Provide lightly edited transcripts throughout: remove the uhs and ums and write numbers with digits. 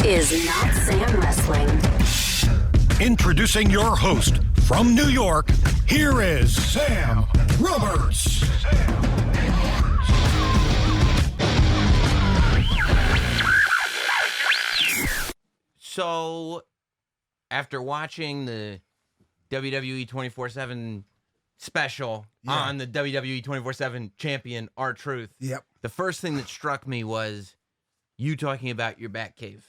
is Notsam Wrestling. Introducing your host from New York, here is Sam Roberts. So, after watching the WWE 24/7 special on the WWE 24/7 champion, R-Truth, the first thing that struck me was you talking about your Batcave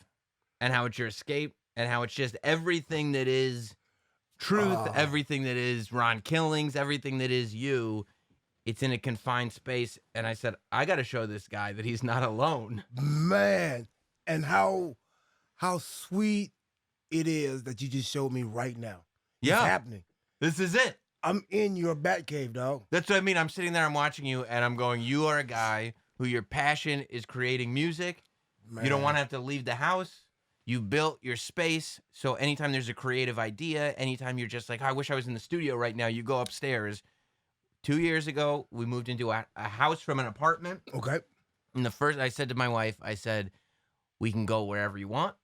and how it's your escape and how it's just everything that is truth, everything that is Ron Killings, everything that is you. It's in a confined space. And I said, I got to show this guy that he's not alone. Man, and how sweet it is that you just showed me right now. It's happening. This is it. I'm in your Batcave, dog. That's what I mean. I'm sitting there, I'm watching you, and I'm going, you are a guy who your passion is creating music. Man. You don't want to have to leave the house. You built your space, so anytime there's a creative idea, anytime you're just like, I wish I was in the studio right now, you go upstairs. 2 years ago, we moved into a house from an apartment. Okay. And I said to my wife, I said, we can go wherever you want.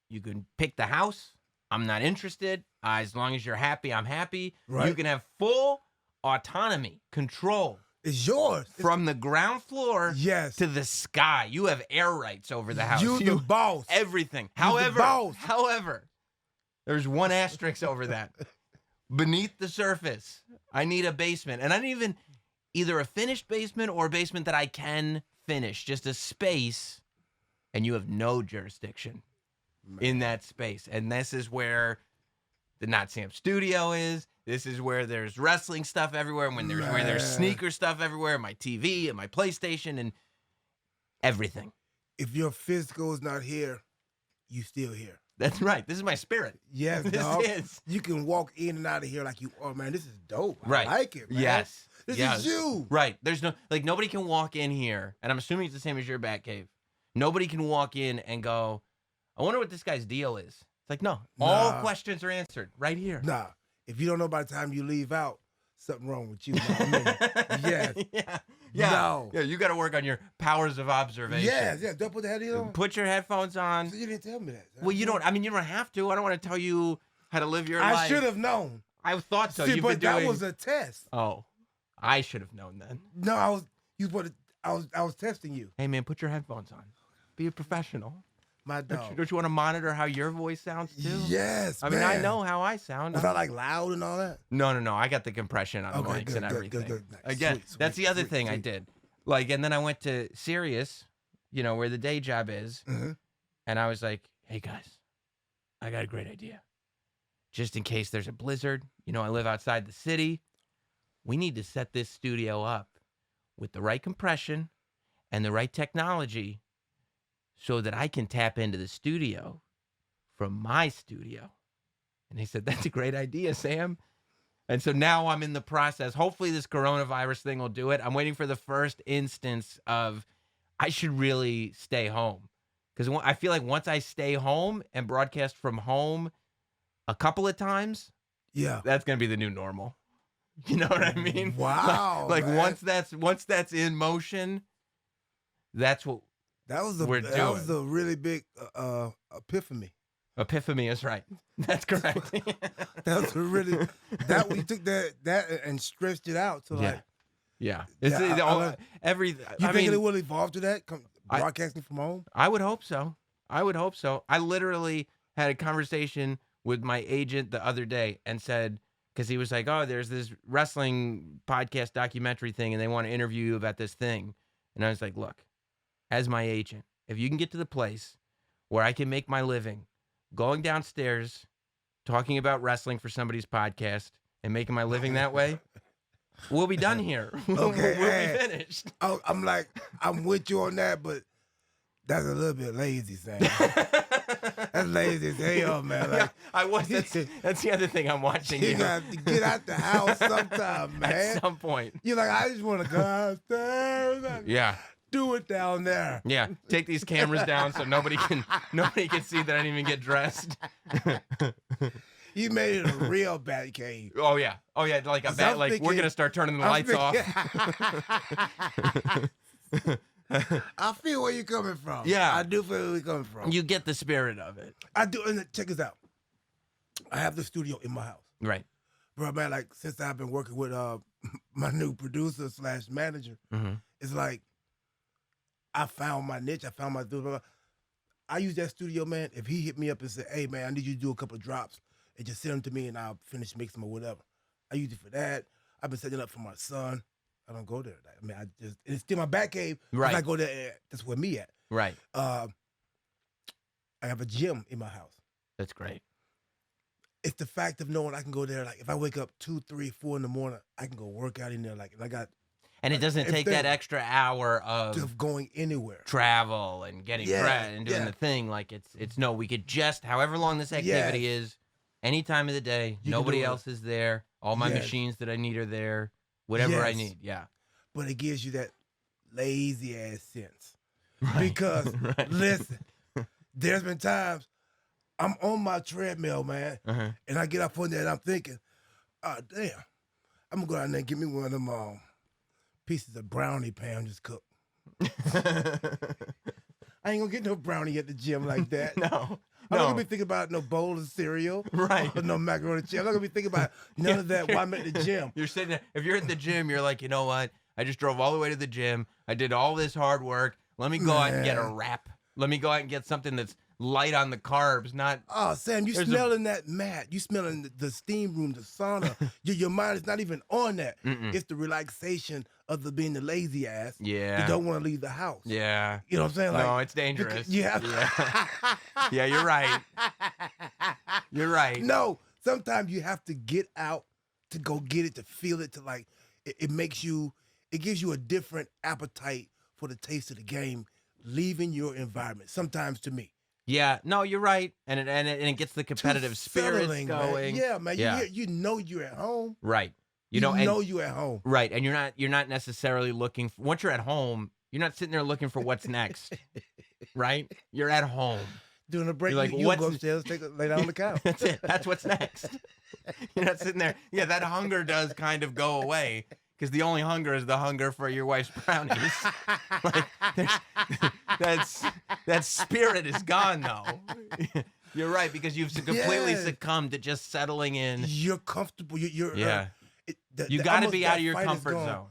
You can pick the house. I'm not interested. As long as you're happy, I'm happy. Right. You can have full autonomy, control. It's yours. From the ground floor to the sky. You have air rights over the house. You the boss. Everything. However, there's one asterisk over that. Beneath the surface, I need a basement. And I need either a finished basement or a basement that I can finish. Just a space. And you have no jurisdiction in that space. And this is where the Notsam studio is. This is where there's wrestling stuff everywhere. Where there's sneaker stuff everywhere. My TV and my PlayStation and everything. If your physical is not here, you still here. That's right. This is my spirit. Yes, this dog. is. You can walk in and out of here like you. Oh man, this is dope. Right. I like it, man. Yes. This is you. Right. There's nobody can walk in here, and I'm assuming it's the same as your Batcave. Nobody can walk in and go, I wonder what this guy's deal is. It's like, no. All questions are answered right here. Nah. If you don't know by the time you leave out, something wrong with you. Yes. Yeah. No. Yeah, you got to work on your powers of observation. Yes. Don't put the headset on. Put your headphones on. So you didn't tell me that. Well, you don't have to. I don't want to tell you how to live your life. I should have known. I thought so. See, but that was a test. Oh, I should have known then. No, I was testing you. Hey man, put your headphones on. Be a professional. My dog. Don't you want to monitor how your voice sounds too? Yes, I mean, I know how I sound. Was I like loud and all that? No. I got the compression on the mics and everything. Good. Again, that's the other thing I did. And then I went to Sirius, where the day job is, and I was like, hey guys, I got a great idea. Just in case there's a blizzard, I live outside the city. We need to set this studio up with the right compression and the right technology so that I can tap into the studio from my studio. And they said, that's a great idea, Sam. And so now I'm in the process. Hopefully this coronavirus thing will do it. I'm waiting for the first instance of I should really stay home. Because I feel like once I stay home and broadcast from home a couple of times, that's going to be the new normal. You know what I mean? Wow. Once that's in motion, that's what that was a really big epiphany. Epiphany is right. That's correct. That was we took that and stretched it out to you think it will evolve to that? Broadcasting from home? I would hope so. I literally had a conversation with my agent the other day and said, because he was like, oh, there's this wrestling podcast documentary thing and they want to interview you about this thing. And I was like, look, as my agent, if you can get to the place where I can make my living going downstairs, talking about wrestling for somebody's podcast and making my living that way, we'll be done here. Okay, we'll be finished. I'm with you on that, but that's a little bit lazy, Sam. That's lazy as hell, man. That's the other thing I'm watching. You got to get out the house sometime, man. At some point. You're like, I just want to go downstairs. Yeah. Do it down there. Yeah. Take these cameras down so nobody can see that I didn't even get dressed. You made it a real Batcave. Oh yeah. Like a bat. Like we're gonna start turning the lights off. I feel where you're coming from. Yeah. I do feel where you're coming from. You get the spirit of it. I do. And check this out. I have the studio in my house. Right. Bro, man, like, since I've been working with my new producer / manager, it's like I found my niche. I found my studio. I use that studio, man. If he hit me up and said, hey, man, I need you to do a couple of drops and just send them to me and I'll finish mixing them or whatever. I use it for that. I've been setting up for my son. I don't go there. I mean, it's still my back cave. Right. I go there, that's where me at. Right. I have a gym in my house. That's great. It's the fact of knowing I can go there. Like, if I wake up 2, 3, 4 in the morning, I can go work out in there. Like, and I got. And it doesn't take that extra hour of going anywhere, travel and getting dressed and doing the thing. Like, it's no, we could just, however long this activity is, any time of the day, nobody else is there. All my machines that I need are there. Whatever I need, But it gives you that lazy ass sense. Right. Because, listen, there's been times I'm on my treadmill, man, and I get up on there and I'm thinking, oh, damn, I'm going to go out there and get me one of them pieces of brownie pan just cooked. I ain't going to get no brownie at the gym like that. No. I'm not gonna be thinking about no bowl of cereal, right? Or no macaroni and cheese. I'm not gonna be thinking about none of that while I'm at the gym. You're sitting there. If you're at the gym, you're like, you know what? I just drove all the way to the gym. I did all this hard work. Let me go out and get a wrap. Let me go out and get something that's light on the carbs. Not. Oh, Sam, you smelling that mat? You smelling the steam room, the sauna? your mind is not even on that. It's the relaxation of being the lazy ass. Yeah. You don't want to leave the house. Yeah. You know what I'm saying? Like, no, it's dangerous. Yeah. Yeah, you're right. You're right. No, sometimes you have to get out to go get it, to feel it, to like, it makes you, it gives you a different appetite for the taste of the game, leaving your environment, sometimes to me. Yeah, no, you're right, and it gets the competitive spirit going. Man. Yeah, man. Yeah. You know you're at home. Right. You know you're at home. Right, and you're not necessarily looking. Once you're at home, you're not sitting there looking for what's next. Right? You're at home. Doing a break, you're like, you go upstairs, lay down on the couch. That's it. That's what's next. You're not sitting there. Yeah, that hunger does kind of go away. Because the only hunger is the hunger for your wife's brownies. Like, that spirit is gone, though. You're right, because you've completely succumbed to just settling in. You're comfortable. You're you got to be out of your comfort zone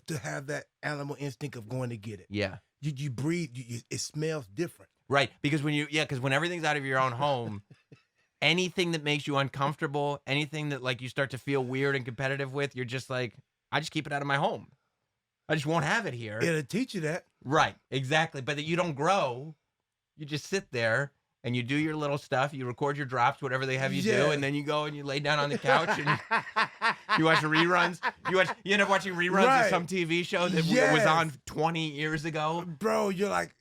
to have that animal instinct of going to get it. Yeah. You breathe. It smells different. Right, because when everything's out of your own home, anything that makes you uncomfortable, anything that like you start to feel weird and competitive with, you're just like, I just keep it out of my home. I just won't have it here. It'll teach you that. Right, exactly. But that you don't grow. You just sit there and you do your little stuff. You record your drops, whatever they have you do, and then you go and you lay down on the couch and you watch the reruns. You end up watching reruns of some TV show that was on 20 years ago. Bro, you're like,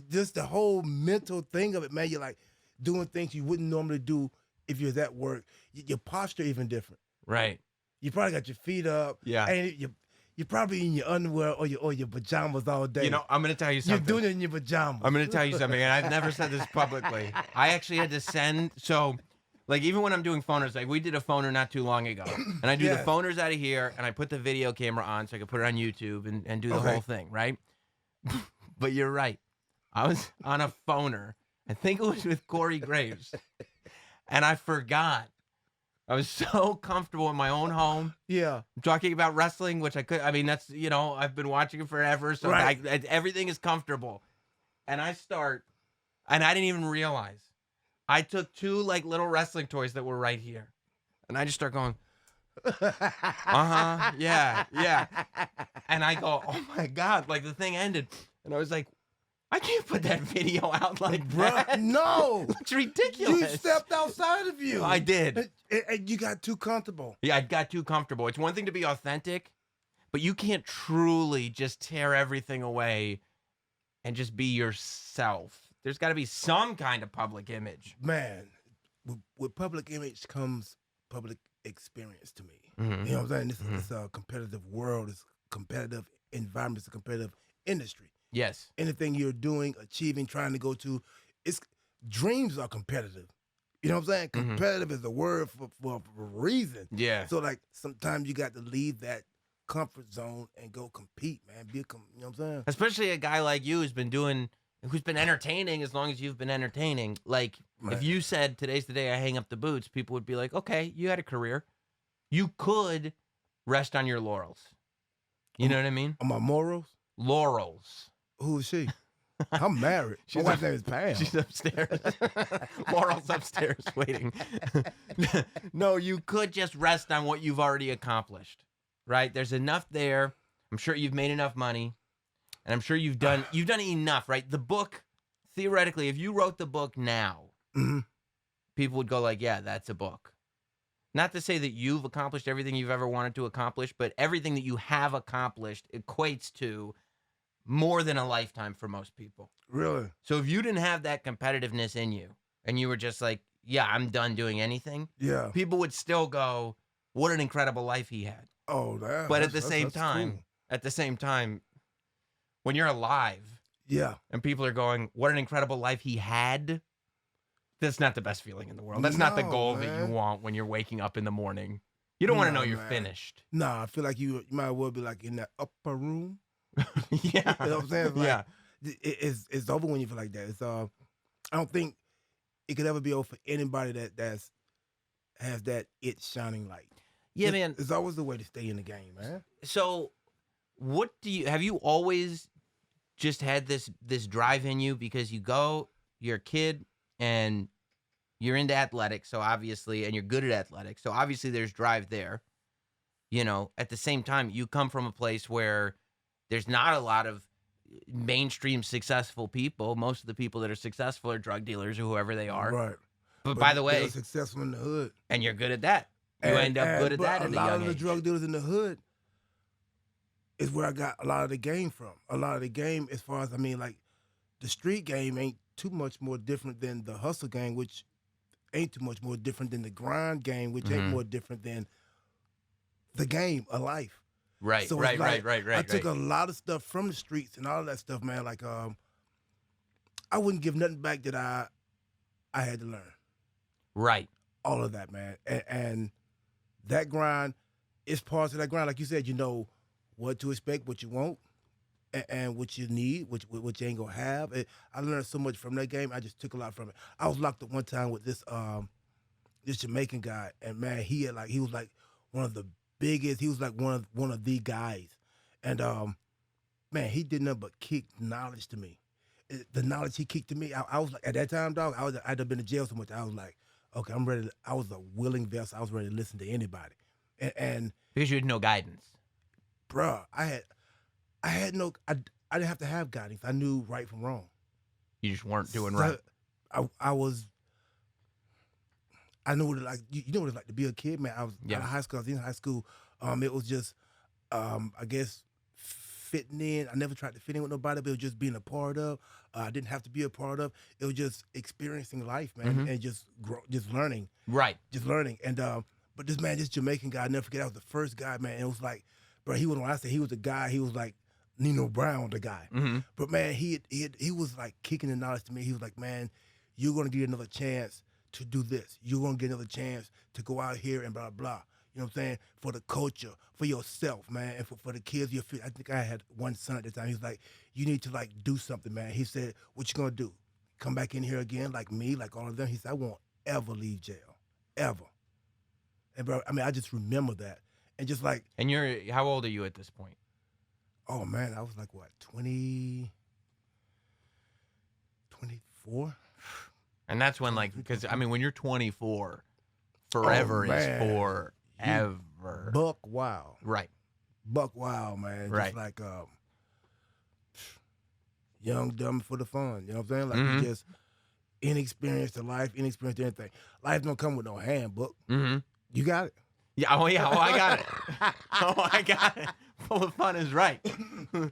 just the whole mental thing of it, man. You're like doing things you wouldn't normally do if you're at work. Your posture even different. Right. You probably got your feet up. Yeah. And you're probably in your underwear or your pajamas all day. You know, I'm going to tell you something. You're doing it in your pajamas. I'm going to tell you something, and I've never said this publicly. I actually had to send, like, even when I'm doing phoners, like, we did a phoner not too long ago, and I do the phoners out of here, and I put the video camera on so I could put it on YouTube and do the whole thing, right? But you're right. I was on a phoner. I think it was with Corey Graves, and I forgot. I was so comfortable in my own home. Yeah. I'm talking about wrestling, which that's, I've been watching it forever. So everything is comfortable. And I didn't even realize. I took 2 like little wrestling toys that were right here. And I just start going, yeah. And I go, oh my God, like the thing ended. And I was like, I can't put that video out like that. No. It's ridiculous. You stepped outside of you. I did. And you got too comfortable. Yeah, I got too comfortable. It's one thing to be authentic, but you can't truly just tear everything away and just be yourself. There's got to be some kind of public image. Man, with public image comes public experience to me. Mm-hmm. You know what I'm saying? It's a competitive world. It's a competitive environment. It's a competitive industry. Yes. Anything you're doing, achieving, trying to go to, dreams are competitive. You know what I'm saying? Competitive is a word for a reason. Yeah. So like sometimes you got to leave that comfort zone and go compete, man. You know what I'm saying? Especially a guy like you who's been entertaining as long as you've been entertaining. Like, Man. if you said today's the day I hang up the boots, people would be like, okay, you had a career. You could rest on your laurels. You know what I mean? On my morals? Laurels. Who is she? I'm married. My wife's name is Pam. She's upstairs. Laurel's upstairs waiting. No, you could just rest on what you've already accomplished, right? There's enough there. I'm sure you've made enough money, and I'm sure you've done enough, right? The book, theoretically, if you wrote the book now, people would go like, yeah, that's a book. Not to say that you've accomplished everything you've ever wanted to accomplish, but everything that you have accomplished equates to more than a lifetime for most people. Really? So if you didn't have that competitiveness in you and you were just like, yeah, I'm done doing anything, Yeah. people would still go, what an incredible life he had. Oh, that. But at the same time, when you're alive, yeah, and people are going, what an incredible life he had, that's not the best feeling in the world. That's not the goal that you want when you're waking up in the morning. You don't want to know you're finished. Nah, I feel like you might well be like in that upper room. Yeah. You know what I'm saying? Like, yeah. It's over when you feel like that. It's I don't think it could ever be over for anybody that has that shining light. Yeah, man. It's always the way to stay in the game, man. So have you always just had this drive in you because you're a kid and you're into athletics, so obviously, and you're good at athletics, so obviously there's drive there. You know, at the same time, you come from a place where there's not a lot of mainstream successful people. Most of the people that are successful are drug dealers or whoever they are. Right. But by the way, they're successful in the hood. And you're good at that. You end up good at that at a young age. A lot of the drug dealers in the hood is where I got a lot of the game from. A lot of the game, as far as, like, the street game ain't too much more different than the hustle game, which ain't too much more different than the grind game, which ain't more different than the game of life. Right, so right. I took a lot of stuff from the streets and all of that stuff, man. Like, I wouldn't give nothing back that I had to learn. Right. All of that, man. And that grind is parts of that grind. Like you said, you know what to expect, what you want, and what you need, what you ain't gonna have. I learned so much from that game. I just took a lot from it. I was locked up one time with this Jamaican guy, and man, he was like one of the biggest. He was like one of the guys, and man, he did nothing but kick knowledge to me. The knowledge he kicked to me, I was like, at that time, dog, I'd have been in jail so much. I was like, okay, I'm ready. I was a willing vessel. I was ready to listen to anybody, and because you had no guidance, bruh. I didn't have to have guidance. I knew right from wrong. You just weren't doing right. I knew what it like. You know what it's like to be a kid, man. I was out of high school. I was in high school. It was just, I guess, fitting in. I never tried to fit in with nobody, but it was just being a part of. I didn't have to be a part of. It was just experiencing life, man, and just learning. Right. Just learning. And but this Jamaican guy, I never forget. I was the first guy, man. And it was like, bro, he was when I said he was the guy. He was like Nino Brown, the guy. But man, he was like kicking the knowledge to me. He was like, man, you're gonna get another chance to do this. You're gonna get another chance to go out here and blah blah. You know what I'm saying? For the culture, for yourself, man, and for the kids. I think I had one son at the time. He was like, you need to like do something, man. He said, what you gonna do? Come back in here again like me, like all of them? He said, I won't ever leave jail, ever. And bro, I just remember that. And just like. And how old are you at this point? Oh man, I was like what, 24? And that's when because when you're 24, forever is forever. Buck wild. Right. Buck wild, man. Right. Just like young, dumb for the fun. You know what I'm saying? Like you just inexperienced in life, inexperienced in anything. Life don't come with no handbook. You got it. Yeah. Oh yeah. Oh, I got it. I got it. Full of fun is right.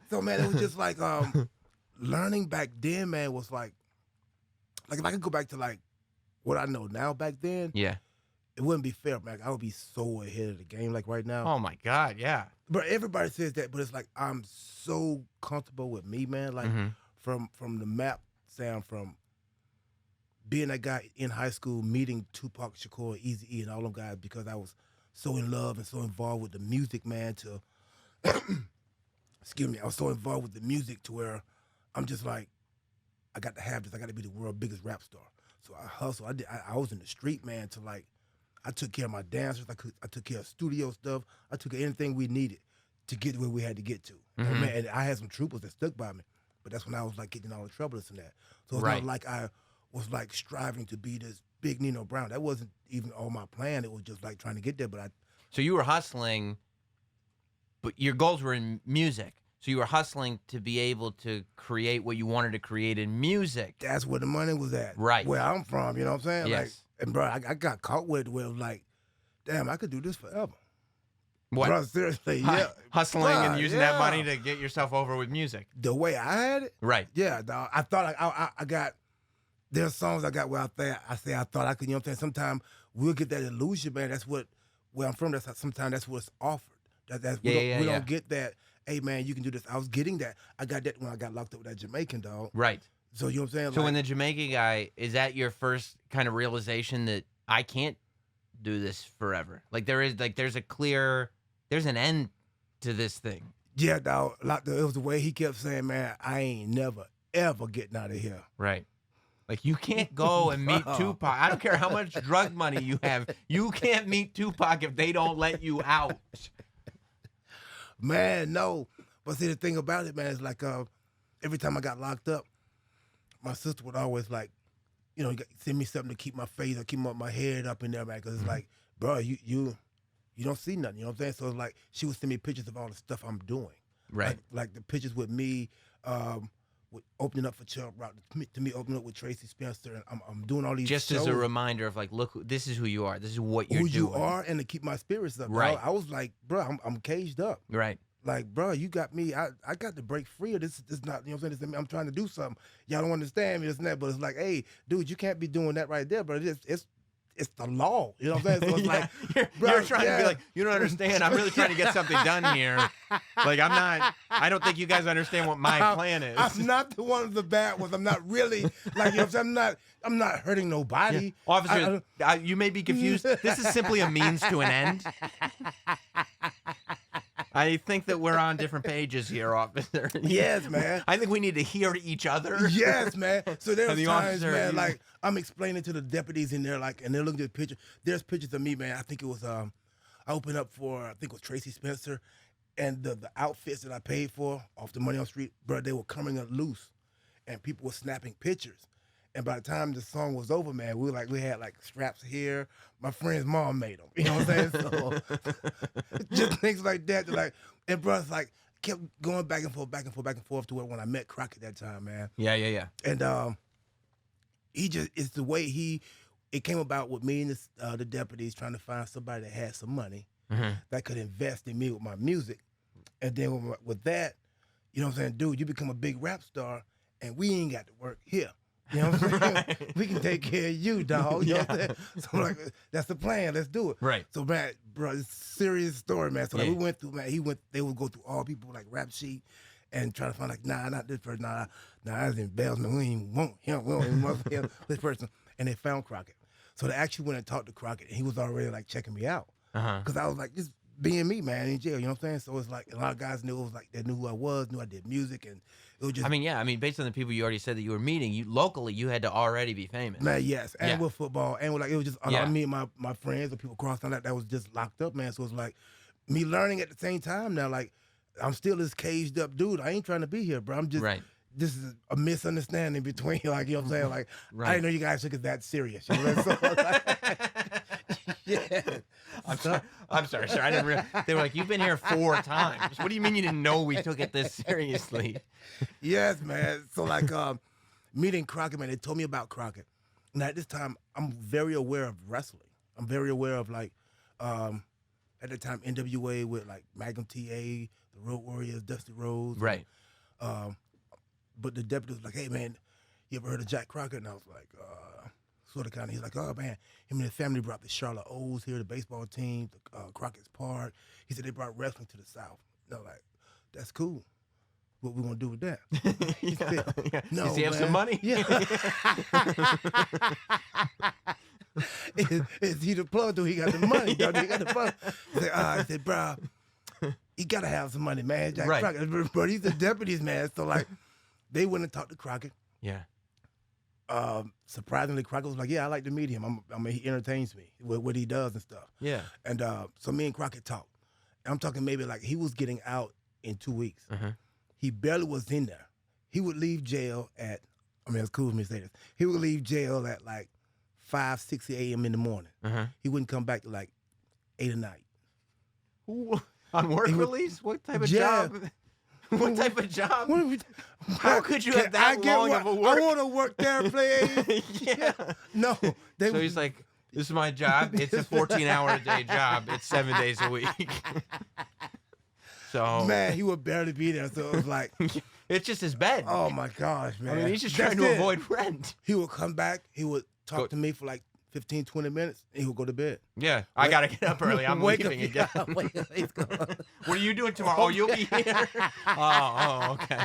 So man, it was just like learning back then, man, was like if I could go back to like what I know now back then, yeah, it wouldn't be fair, man. I would be so ahead of the game like right now. Oh my God, yeah. But everybody says that, but it's like I'm so comfortable with me, man. Like from the map sound, from being that guy in high school, meeting Tupac Shakur, Eazy-E, and all them guys because I was so in love and so involved with the music, man, to excuse me, I was so involved with the music to where I'm just like, I got to have this. I got to be the world's biggest rap star. So I hustled. I was in the street, man, to like, I took care of my dancers. I took care of studio stuff. I took care of anything we needed to get where we had to get to. And, man, and I had some troopers that stuck by me. But that's when I was like getting all the trouble and that. So it's not like I was like striving to be this big Nino Brown. That wasn't even on my plan. It was just like trying to get there. So you were hustling, but your goals were in music. So you were hustling to be able to create what you wanted to create in music. That's where the money was at. Right. Where I'm from, you know what I'm saying? Yes. Like, and bro, I got caught with it where it was like, damn, I could do this forever. What? Bro, seriously, yeah. Hustling and using that money to get yourself over with music. The way I had it? Right. Yeah, dog. I thought I got, there's songs I got where I thought I could, you know what I'm saying? Sometimes we'll get that illusion, man. That's where I'm from, sometimes that's what's offered. We don't get that, hey, man, you can do this. I was getting that. I got that when I got locked up with that Jamaican, dog. Right. So, you know what I'm saying? So when the Jamaican guy, is that your first kind of realization that I can't do this forever? Like there's an end to this thing. Yeah, dog. It was the way he kept saying, man, I ain't never, ever getting out of here. Right. Like you can't go and meet Tupac. I don't care how much drug money you have. You can't meet Tupac if they don't let you out. Man, no. But see, the thing about it, man, is like every time I got locked up, my sister would always like, you know, send me something to keep my face or keep my head up in there, man. Because it's like, bro, you don't see nothing. You know what I'm saying? So it's like she would send me pictures of all the stuff I'm doing. Right. Like the pictures with me, with opening up for Chubb Rock, to me opening up with Tracy Spencer, and I'm doing all these just shows. As a reminder of like, look, this is who you are. This is what you're doing. Who you are, and to keep my spirits up. Right. I was like, bro, I'm caged up. Right. Like, bro, you got me. I got to break free of this. This not, you know what I'm saying? I'm trying to do something. Y'all don't understand me, this and that. But it's like, hey, dude, you can't be doing that right there. But it's the law. You know what I'm saying? So it's like, you're trying to be like, you don't understand. I'm really trying to get something done here. Like, I don't think you guys understand what my plan is. I'm not the one of the bad ones. I'm not really, like, you know what I'm saying? I'm not hurting nobody. Yeah. Officer, you may be confused. This is simply a means to an end. I think that we're on different pages here, officer. Yes, man. I think we need to hear each other. Yes, man. So there's the times, officer, man, like I'm explaining to the deputies in there, like, and they're looking at the picture. There's pictures of me, man. I think it was I opened up for, I think it was Tracy Spencer, and the outfits that I paid for off the Money on the Street, bro, they were coming up loose, and people were snapping pictures. And by the time the song was over, man, we had like straps here. My friend's mom made them. You know what I'm saying? So just things like that. Like, and bro, it's like kept going back and forth to where when I met Crockett that time, man. Yeah. And it's the way it came about with me and the deputies trying to find somebody that had some money that could invest in me with my music. And then with that, you know what I'm saying, dude, you become a big rap star, and we ain't got to work here. You know what I'm saying? We can take care of you, dog. You know what I'm saying? So I'm like, that's the plan. Let's do it. Right. So, man, bro, it's a serious story, man. So like, we went through, man, they would go through all people like Rap Sheet and try to find like, nah, not this person. Nah, that's embarrassment. We don't even want him. We don't even want him, this person. And they found Crockett. So they actually went and talked to Crockett, and he was already like checking me out. Because I was like, just being me, man, in jail. You know what I'm saying? So it's like a lot of guys knew they knew who I was, knew I did music, and it was just. I mean, based on the people you already said that you were meeting, locally you had to already be famous. Man, yes, and with football, and with, like, it was just me and my friends or people crossing that was just locked up, man. So it's like me learning at the same time now. Like, I'm still this caged up dude. I ain't trying to be here, bro. I'm just. Right. This is a misunderstanding between, like, you know what I'm saying? Like, I didn't know you guys took it that serious. You know what I'm saying? I'm sorry, sir. I didn't realize. They were like, you've been here 4 times. What do you mean you didn't know we took it this seriously? Yes, man. So, like, meeting Crockett, man, they told me about Crockett. Now, at this time, I'm very aware of wrestling. I'm very aware of, like, at the time, NWA with, like, Magnum TA, the Road Warriors, Dusty Rhodes. Right. But the deputy was like, hey, man, you ever heard of Jack Crockett? And I was like, sort of kind of. He's like, oh, man, him and his family brought the Charlotte O's here, the baseball team, the Crockett's Park. He said they brought wrestling to the South. And I was like, that's cool. What we going to do with that? He said, no, does he have some money? Yeah. Is he the plug? Do he got the money? He got the plug. I said, bro, he gotta have some money, man. Jack Right. Crockett, but he's the deputies, man. So like, they went and talked to Crockett. Yeah. Surprisingly, Crockett was like, "Yeah, I like to meet him. I mean, he entertains me with what he does and stuff." Yeah. And so me and Crockett talked. And I'm talking maybe like he was getting out in 2 weeks. He barely was in there. He would leave jail at, I mean, it's cool for me to say this. He would leave jail at like 5, 6 a.m. in the morning. He wouldn't come back to like 8 at night. On work release? What type of job? What type of job? How could you have that long of a work? I want to work there, please. Yeah. No. So he's like, this is my job. It's a 14-hour-a-day job. It's 7 days a week. So man, he would barely be there. So it was like, it's just his bed. oh my gosh, man. I mean, he's just trying to avoid rent. He would come back. He would talk to me for like 15, 20 minutes, and he would go to bed. Yeah, I got to get up early. I'm leaving again. What are you doing tomorrow? Oh, you'll be here? Oh, okay.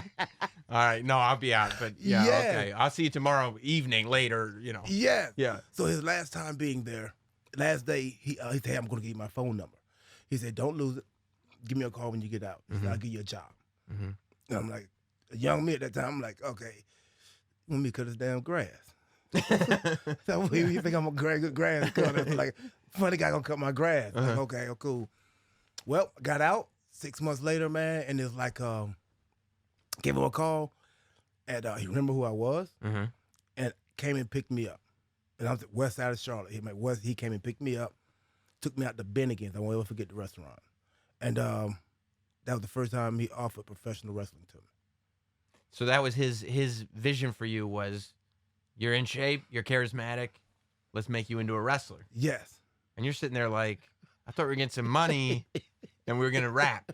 All right. No, I'll be out. But yeah, okay. I'll see you tomorrow evening later, you know. Yeah. Yeah. So his last time being there, last day, he said, "Hey, I'm going to give you my phone number." He said, "Don't lose it. Give me a call when you get out. He said, I'll give you a job." And I'm like, a young me at that time, I'm like, okay, let me cut his damn grass. So you think I'm a good grass cutter? Like, funny guy gonna cut my grass. Like, okay, oh, cool. Well, got out 6 months later, man, and it's like, gave him a call, and he remembered who I was, and came and picked me up. And I was at west side of Charlotte. He came and picked me up, took me out to Bennigan's. I won't ever forget the restaurant. And that was the first time he offered professional wrestling to me. So that was his vision for you was, you're in shape, you're charismatic, let's make you into a wrestler. Yes. And you're sitting there like, I thought we were getting some money and we were going to rap.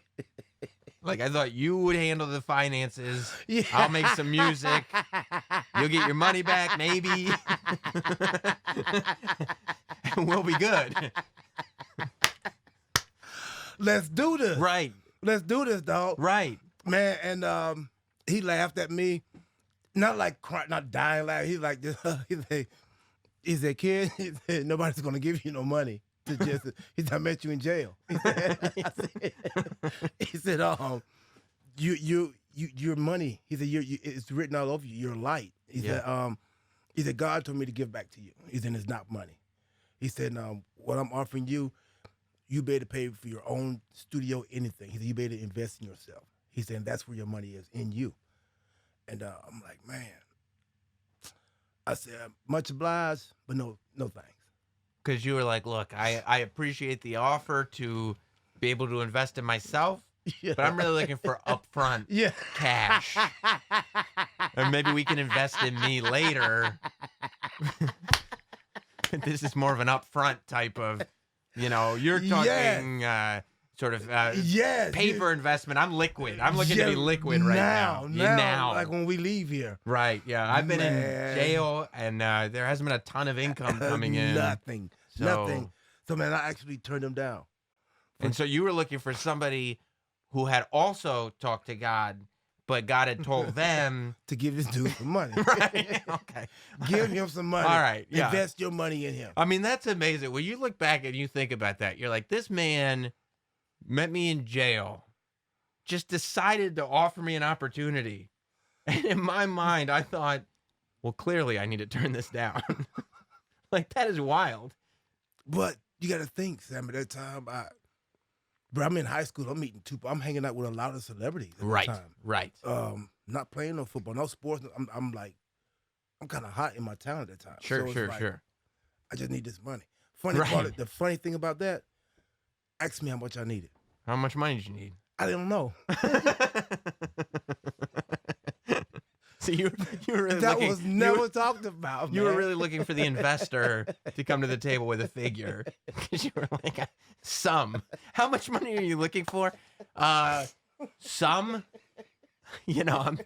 Like, I thought you would handle the finances. Yeah. I'll make some music. You'll get your money back, maybe. And we'll be good. Let's do this. Right. Let's do this, dog. Right. Man, and he laughed at me. Not like crying, not dying laughing. He's like, he said, kid, he said, nobody's going to give you no money. To just, he said, I met you in jail. He said, your money. He said, it's written all over you. You're light. He said, God told me to give back to you. He said, it's not money. He said, what I'm offering you, you better pay for your own studio, anything. He said, you better invest in yourself. He said, that's where your money is, in you. And I'm like, man. I said, much obliged, but no thanks. Because you were like, look, I appreciate the offer to be able to invest in myself, but I'm really looking for upfront cash. Or maybe we can invest in me later. This is more of an upfront type of, you're talking sort of paper investment. I'm liquid. I'm looking to be liquid right now. Now. Like when we leave here. Right, yeah. I've been in jail, and there hasn't been a ton of income coming in. Nothing. So, man, I actually turned him down. And so you were looking for somebody who had also talked to God, but God had told them to give this dude some money. Right, okay. Give him some money. All right, yeah. Invest your money in him. I mean, that's amazing. When you look back and you think about that, you're like, this man met me in jail, just decided to offer me an opportunity. And in my mind, I thought, well, clearly I need to turn this down. Like, that is wild. But you got to think, Sam, at that time, I'm in high school. I'm hanging out with a lot of celebrities at that time. Right. Not playing no football, no sports. I'm kind of hot in my town at that time. Sure. I just need this money. The funny thing about that, ask me how much I needed. How much money did you need? I didn't know. So you were really that was never talked about. Man. You were really looking for the investor to come to the table with a figure, because you were like, some. How much money are you looking for? Some. I'm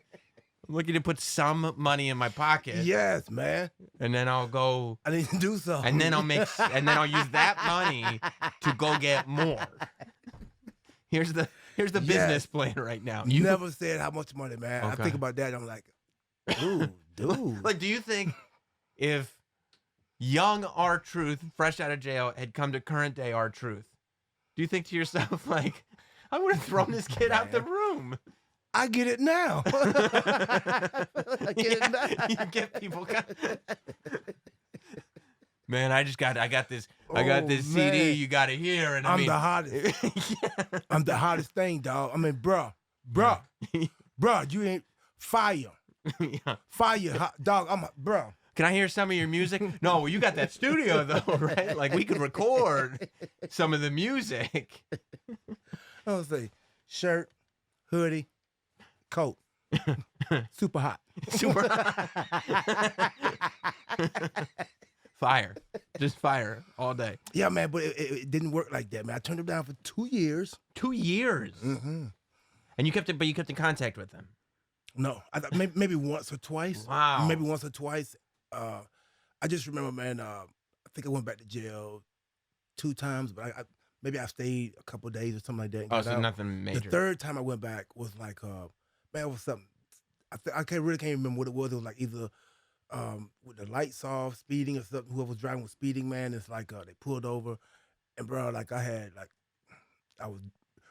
looking to put some money in my pocket. Yes, man. And then I'll go. I need to do something. And then I'll use that money to go get more. Here's the business plan right now. You never said how much money, man. Okay. I think about that. And I'm like, dude. Like, do you think if young R-Truth, fresh out of jail, had come to current day R-Truth, do you think to yourself, like, I would have thrown this kid out the room. I get it now. I get it now. You get people. Man, I got this CD you got to hear, and I'm the hottest. Yeah. I'm the hottest thing, dog. I mean, bruh, you ain't fire. Yeah. Fire, dog. Bruh. Can I hear some of your music? No, well, you got that studio though, right? Like we could record some of the music. I would say shirt, hoodie, coat. Super hot. Super fire. Just fire all day. Yeah, man, but it didn't work like that, man. I turned him down for 2 years. 2 years. Mm-hmm. And you kept in contact with him. No, I thought maybe once or twice. Wow. Maybe once or twice. I just remember, man. I think I went back to jail 2 times, but maybe I stayed a couple of days or something like that. And Oh, got so out. nothing major. The third time I went back was like, man, it was something. I can't remember what it was. It was like either with the lights off, speeding or something. Whoever was driving was speeding, man. It's like they pulled over, and bro, like I was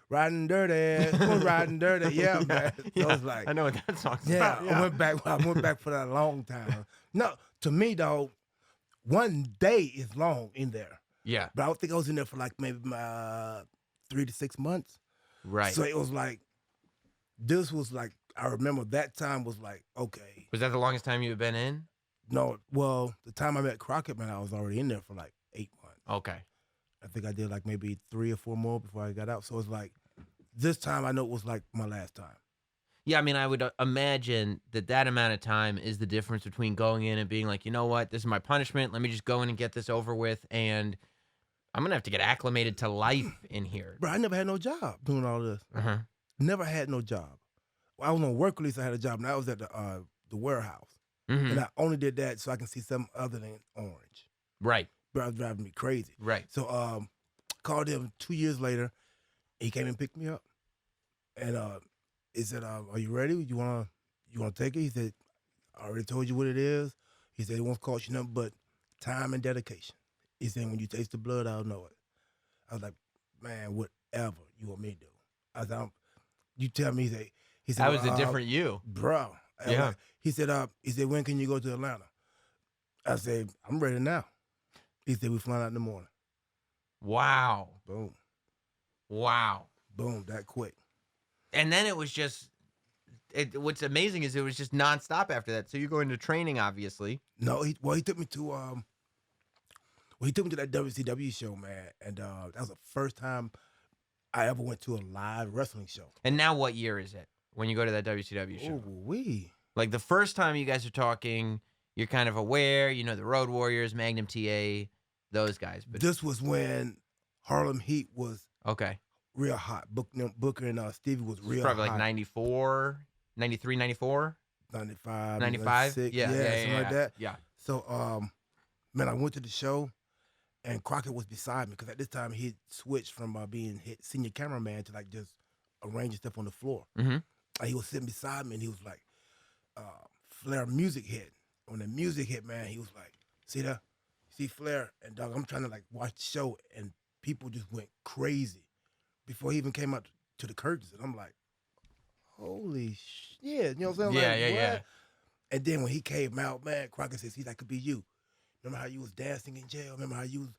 riding dirty, riding dirty. Yeah, man. So Yeah, it's like, I know what that song's yeah, about. Yeah. I went back for that a long time. No, to me, though, 1 day is long in there. Yeah. But I don't think I was in there for like maybe 3 to 6 months. Right. So it was like, this was like, I remember that time was like, okay. Was that the longest time you've been in? No, well, the time I met Crockett, man, I was already in there for like 8 months. Okay. I think I did like maybe 3 or 4 more before I got out. So it's like, this time I know it was like my last time. Yeah, I mean, I would imagine that amount of time is the difference between going in and being like, you know what, this is my punishment. Let me just go in and get this over with. And I'm going to have to get acclimated to life in here. Bro, I never had no job doing all this. Uh-huh. Never had no job. Well, I was on work release. I had a job, and I was at the warehouse. Mm-hmm. And I only did that so I can see something other than orange. Right. Bro, it was driving me crazy. Right. So called him 2 years later. He came and picked me up. And he said, are you ready? You wanna take it? He said, I already told you what it is. He said, it won't cost you nothing but time and dedication. He said, when you taste the blood, I'll know it. I was like, man, whatever you want me to do. I said, you tell me. He said, That was a different you. Bro. Yeah. He said, when can you go to Atlanta? I said, I'm ready now. He said, we're flying out in the morning. Wow. Boom. Wow. Boom, that quick. And then it was just, what's amazing is it was just nonstop after that. So you go into training, obviously. No, he took me to that WCW show, man. And that was the first time I ever went to a live wrestling show. And now what year is it when you go to that WCW show? Ooh-wee. Like the first time you guys are talking, you're kind of aware, you know, the Road Warriors, Magnum TA, those guys. But This was when Harlem Heat was okay. real hot. Booker and Stevie was real Probably hot. like 94, 93, 94? 95. 95? 96, Yeah, something like that. Yeah. So, man, I went to the show, and Crockett was beside me because at this time he switched from being senior cameraman to like just arranging stuff on the floor. Mm-hmm. And he was sitting beside me, and he was like, Flair music hit. When the music hit, man, he was like, see that? See Flair? And dog, I'm trying to like watch the show, and people just went crazy before he even came out to the curtains. And I'm like, holy shit. You know what I'm saying? Yeah, like, yeah, what? yeah. And then when he came out, man, Crockett says, that could be you. Remember how you was dancing in jail? Remember how you was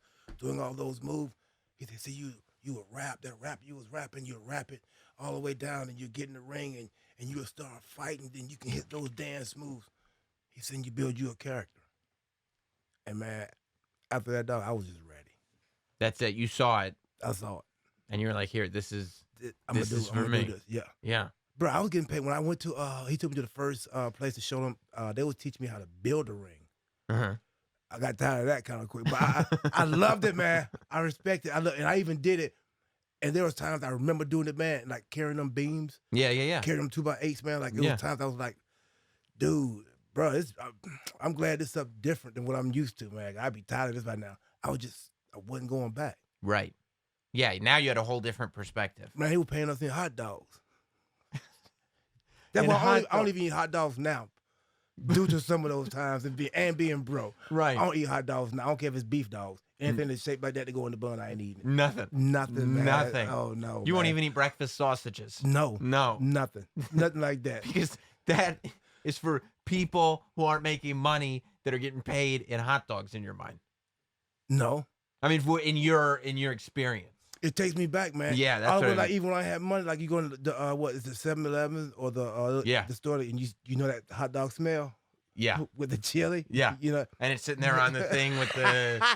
doing all those moves? He said, see, you would rap, that rap you was rapping, you would rap it all the way down, and you get in the ring, and you would start fighting, then you can hit those dance moves. He said, you build you a character. And man, after that, dog, I was just ready. That's it. You saw it. I saw it. And you were like, here, this is I'm This is for me. Do this. Yeah. Yeah. Bro, I was getting paid. When I went to, he took me to the first place to show them, they would teach me how to build a ring. Uh-huh. I got tired of that kind of quick, but I loved it, man. I respect it. And I even did it. And there was times I remember doing it, man, like carrying them beams, Yeah, yeah, yeah. carrying them 2x8s, man. Like, there Yeah. was times I was like, dude, bro, I'm glad this stuff different than what I'm used to, man. I'd be tired of this by now. I wasn't going back. Right. Yeah, now you had a whole different perspective. Man, he was paying us in hot dogs. That's In why hot I don't even eat hot dogs now. due to some of those times and being broke. Right. I don't eat hot dogs now. I don't care if it's beef dogs. Anything that's shaped like that to go in the bun, I ain't eating it. Nothing. Nothing, man. Nothing. Oh, no, You won't man. even eat breakfast sausages. No. No. Nothing. Nothing like that. Because that is for people who aren't making money that are getting paid in hot dogs in your mind. No. I mean, in your experience. It takes me back, man. Yeah, that's what like even when I had money, like you go to the what is it, 7-Eleven or the store, and you know that hot dog smell. Yeah. With the chili. Yeah. You know. And it's sitting there on the thing with the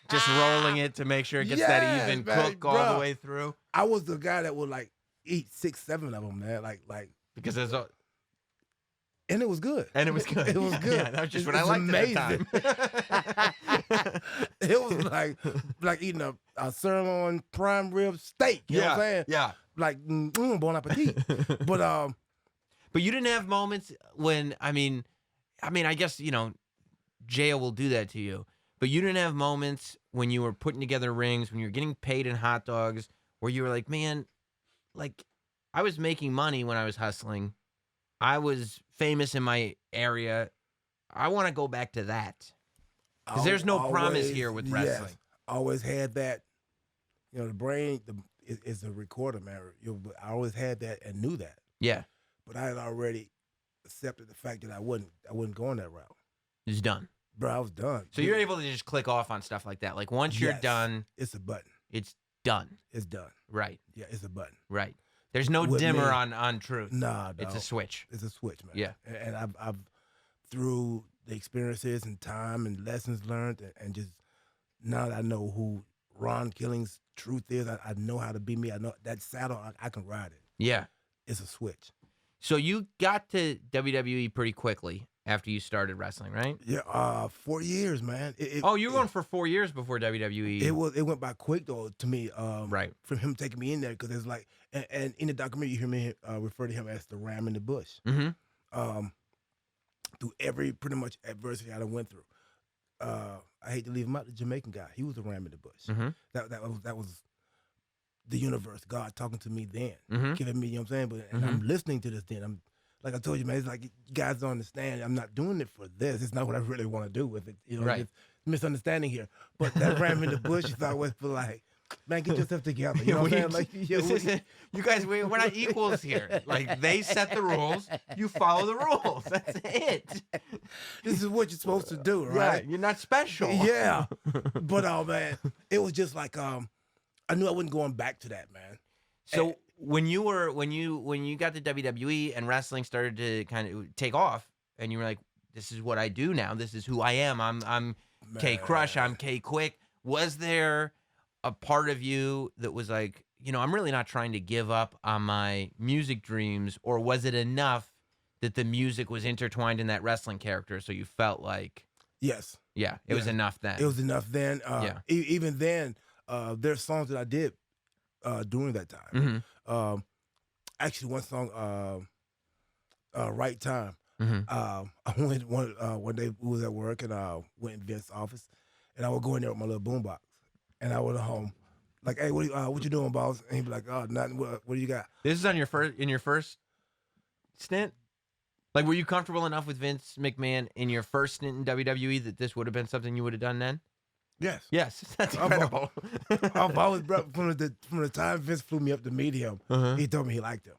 just rolling it to make sure it gets that even man, cook all the way through. I was the guy that would like eat 6, 7 of them, man. Like because there's a. And it was good. And it was good. It was good. Yeah, that was just what I liked amazing. at the time. It was like eating a sirloin prime rib steak. You know what I'm saying? Yeah. Like, bon appetit. But you didn't have moments when, I mean, I guess, jail will do that to you. But you didn't have moments when you were putting together rings, when you were getting paid in hot dogs, where you were like, man, like, I was making money when I was hustling. I was famous in my area. I want to go back to that. Because there's no promise here with wrestling. Yes, always had that. The brain is a recorder, man. I always had that and knew that. Yeah. But I had already accepted the fact that I wasn't going that route. It's done. Bro, I was done. So you're able to just click off on stuff like that. Like once you're done, it's a button. It's done. It's done. Right. Yeah, it's a button. Right. There's no dimmer on truth. Nah, dog. It's a switch. It's a switch, man. Yeah. And I've through the experiences and time and lessons learned and just now that I know who Ron Killing's truth is, I know how to be me. I know that saddle, I can ride it. Yeah. It's a switch. So you got to WWE pretty quickly after you started wrestling, right? Yeah, 4 years, man. You were going for 4 years before WWE. It went by quick though to me. Right. From him taking me in there because it's like, and in the documentary you hear me refer to him as the ram in the bush. Mm-hmm. Through every pretty much adversity I done went through. I hate to leave him out, the Jamaican guy. He was a ram in the bush. Mm-hmm. That was the universe, God talking to me then, mm-hmm. giving me, you know what I'm saying? But and mm-hmm. I'm listening to this then. I'm like I told you, man, it's like you guys don't understand. I'm not doing it for this. It's not what I really want to do with it. Right. It's misunderstanding here. But that ram in the bush is always for like, man, get yourself together. You know what I'm saying? Like, you guys, we're not equals here. Like they set the rules, you follow the rules. That's it. This is what you're supposed to do, right? Yeah, you're not special. Yeah. But man, it was just like I knew I wasn't going back to that, man. So when you got to WWE and wrestling started to kind of take off, and you were like, "This is what I do now. This is who I am. I'm K Crush. I'm K Quick." Was there a part of you that was like, I'm really not trying to give up on my music dreams, or was it enough that the music was intertwined in that wrestling character, so you felt like, yes, yeah, it was enough then. It was enough then. Even then, there's songs that I did during that time. Mm-hmm. Actually, one song, "Right Time." Mm-hmm. I went one day we was at work and went in Vince's office, and I would go in there with my little boombox, and I would home like, "Hey, what you doing, boss?" And he'd be like, "Oh, nothing. What do you got?" This is on your first stint. Like, were you comfortable enough with Vince McMahon in your first stint in WWE that this would have been something you would have done then? Yes. Yes, that's incredible. I've always from the time Vince flew me up to meet him, he told me he liked him.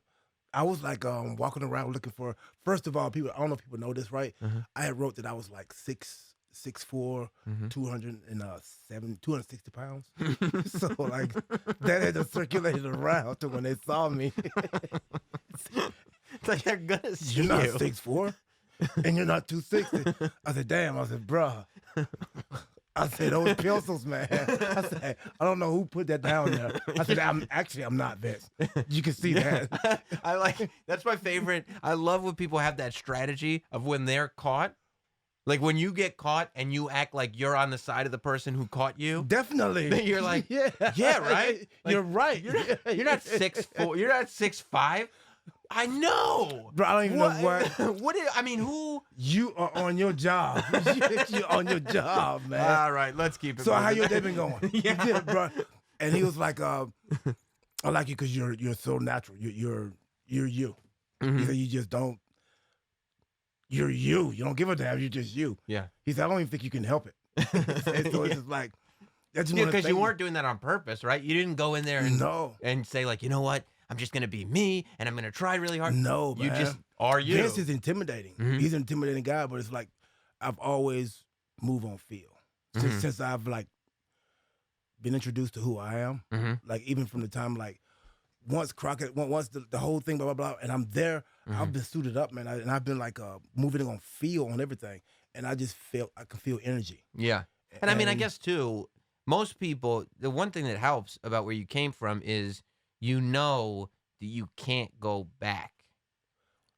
I was like walking around looking for. First of all, people. I don't know if people know this, right? I had wrote that I was like 6'4", 260 pounds. So like that had circulated around to when they saw me. It's like they're gonna see You're not you. 6'4", and you're not 260. I said, damn. I said, bruh. I said, those pencils, man. I said, I don't know who put that down there. I said, I'm not Vince. You can see that. That's my favorite. I love when people have that strategy of when they're caught. Like when you get caught and you act like you're on the side of the person who caught you. Definitely. Then you're like, yeah, right? Like, you're right. You're not 6'4", you're not 6'5". I know. Bro, I don't even know what. Who? You are on your job. You're on your job, man. All right, let's keep it So moving. how your day been going? Yeah. Bro. And he was like, I like you because you're so natural. You're you. Mm-hmm. He said you just don't you're you. You don't give a damn. You're just you. Yeah. He said, I don't even think you can help it. And so it's just like, that's just because you weren't doing that on purpose, right? You didn't go in there and say like, you know what? I'm just gonna be me, and I'm gonna try really hard. No, man. You just are you. Vince is intimidating. He's an intimidating guy, but it's like I've always moved on feel since I've like been introduced to who I am. Like even from the time like once Crockett, once the whole thing, blah blah blah, and I'm there. I've been suited up, man, and I've been like moving on feel on everything, and I just I can feel energy. Yeah, and I mean, I guess too, most people, the one thing that helps about where you came from is you know that you can't go back,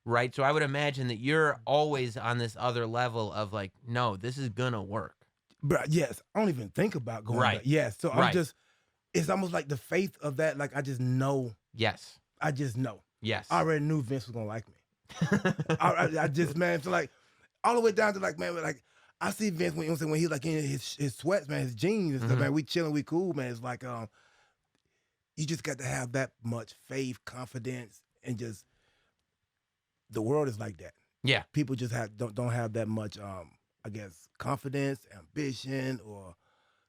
right? So I would imagine that you're always on this other level of like, no, this is gonna work. But yes, I don't even think about going back. Yes, so I'm just, it's almost like the faith of that. Like I just know. Yes. I just know. Yes. I already knew Vince was gonna like me. I just, man, so like all the way down to like, man, like I see Vince when he's like in his sweats, man, his jeans and stuff, man. We chilling, we cool, man. It's like you just got to have that much faith, confidence, and just the world is like that. Yeah. People just don't have that much I guess confidence, ambition, or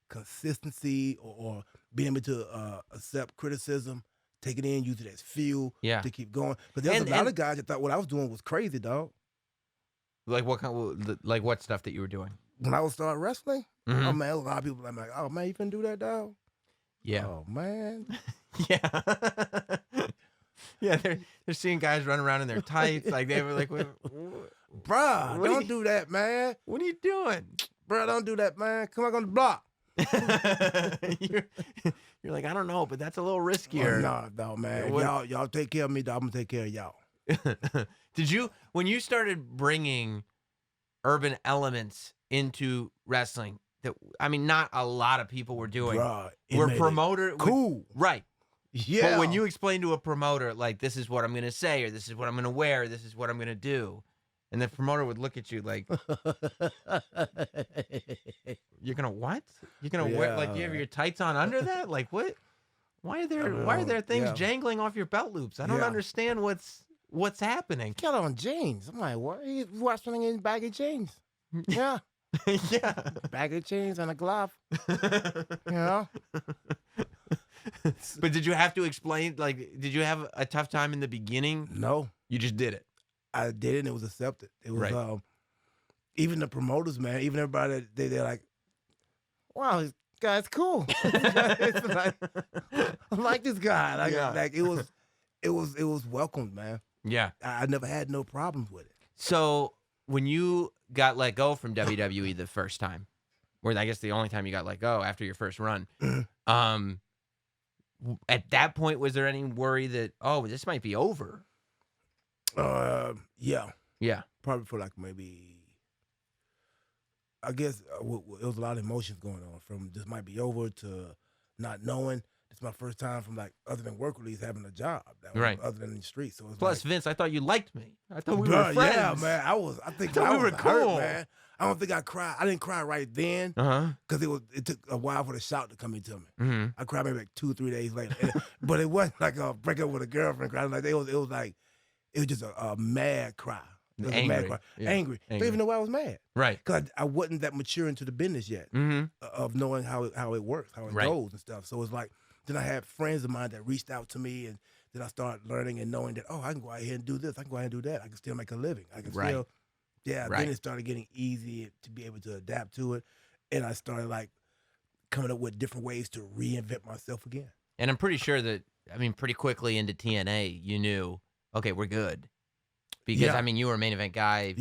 consistency, or being able to accept criticism, take it in, use it as fuel to keep going. But there's a lot of guys that thought what I was doing was crazy, dog. Like what stuff that you were doing? When I was starting wrestling, oh man, a lot of people like, oh man, you can do that, dog? Yeah. Oh man. Yeah. Yeah, they're seeing guys run around in their tights. Like they were like, bruh, don't do that, man. What are you doing? Bruh, don't do that, man. Come on the block. You're like, I don't know, but that's a little riskier. No, man. Y'all take care of me, dog. I'm gonna take care of y'all. Did you, when you started bringing urban elements into wrestling, that I mean, not a lot of people were doing. Bruh, were promoter cool, right? Yeah. But when you explain to a promoter, like, this is what I'm gonna say, or this is what I'm gonna wear, or this is what I'm gonna do, and the promoter would look at you like, you're gonna what? You're gonna wear, like, you have your tights on under that? Like, what? Why are there things jangling off your belt loops? I don't understand what's happening. Got on jeans. I'm like, what? He's wrestling in baggy jeans. Yeah. Yeah. Baggy jeans and a glove. You know? But did you have to explain, like, did you have a tough time in the beginning? No. You just did it. I did it and it was accepted. It was even the promoters, man, even everybody, they're like, wow, this guy's cool. It's like, I like this guy. Like it was welcomed, man. Yeah. I never had no problems with it. So when you got let go from WWE the first time, or I guess the only time you got let go after your first run, at that point, was there any worry that, oh, this might be over? Yeah. Yeah. Probably for like maybe, I guess it was a lot of emotions going on, from this might be over to not knowing. It's my first time from like, other than work release, having a job. Other than the street. So it's plus, like, Vince, I thought you liked me. I thought we were friends. Yeah, man. I think I we was were cool, hurt, man. I don't think I cried. I didn't cry right then because it took a while for the shout to come into me. I cried maybe like 2 or 3 days later, but it wasn't like a breakup with a girlfriend crying. Like it was just a mad cry. It was angry. A mad cry. Yeah. Angry. Don't even know why I was mad. Right. Because I wasn't that mature into the business yet of knowing how it works, how it goes and stuff. So it's like, then I had friends of mine that reached out to me, and then I started learning and knowing that, oh, I can go out here and do this. I can go out here and do that. I can still make a living. I can still, Then it started getting easy to be able to adapt to it. And I started like coming up with different ways to reinvent myself again. And I'm pretty sure that, I mean, pretty quickly into TNA, you knew, okay, we're good. Because, I mean, you were a main event guy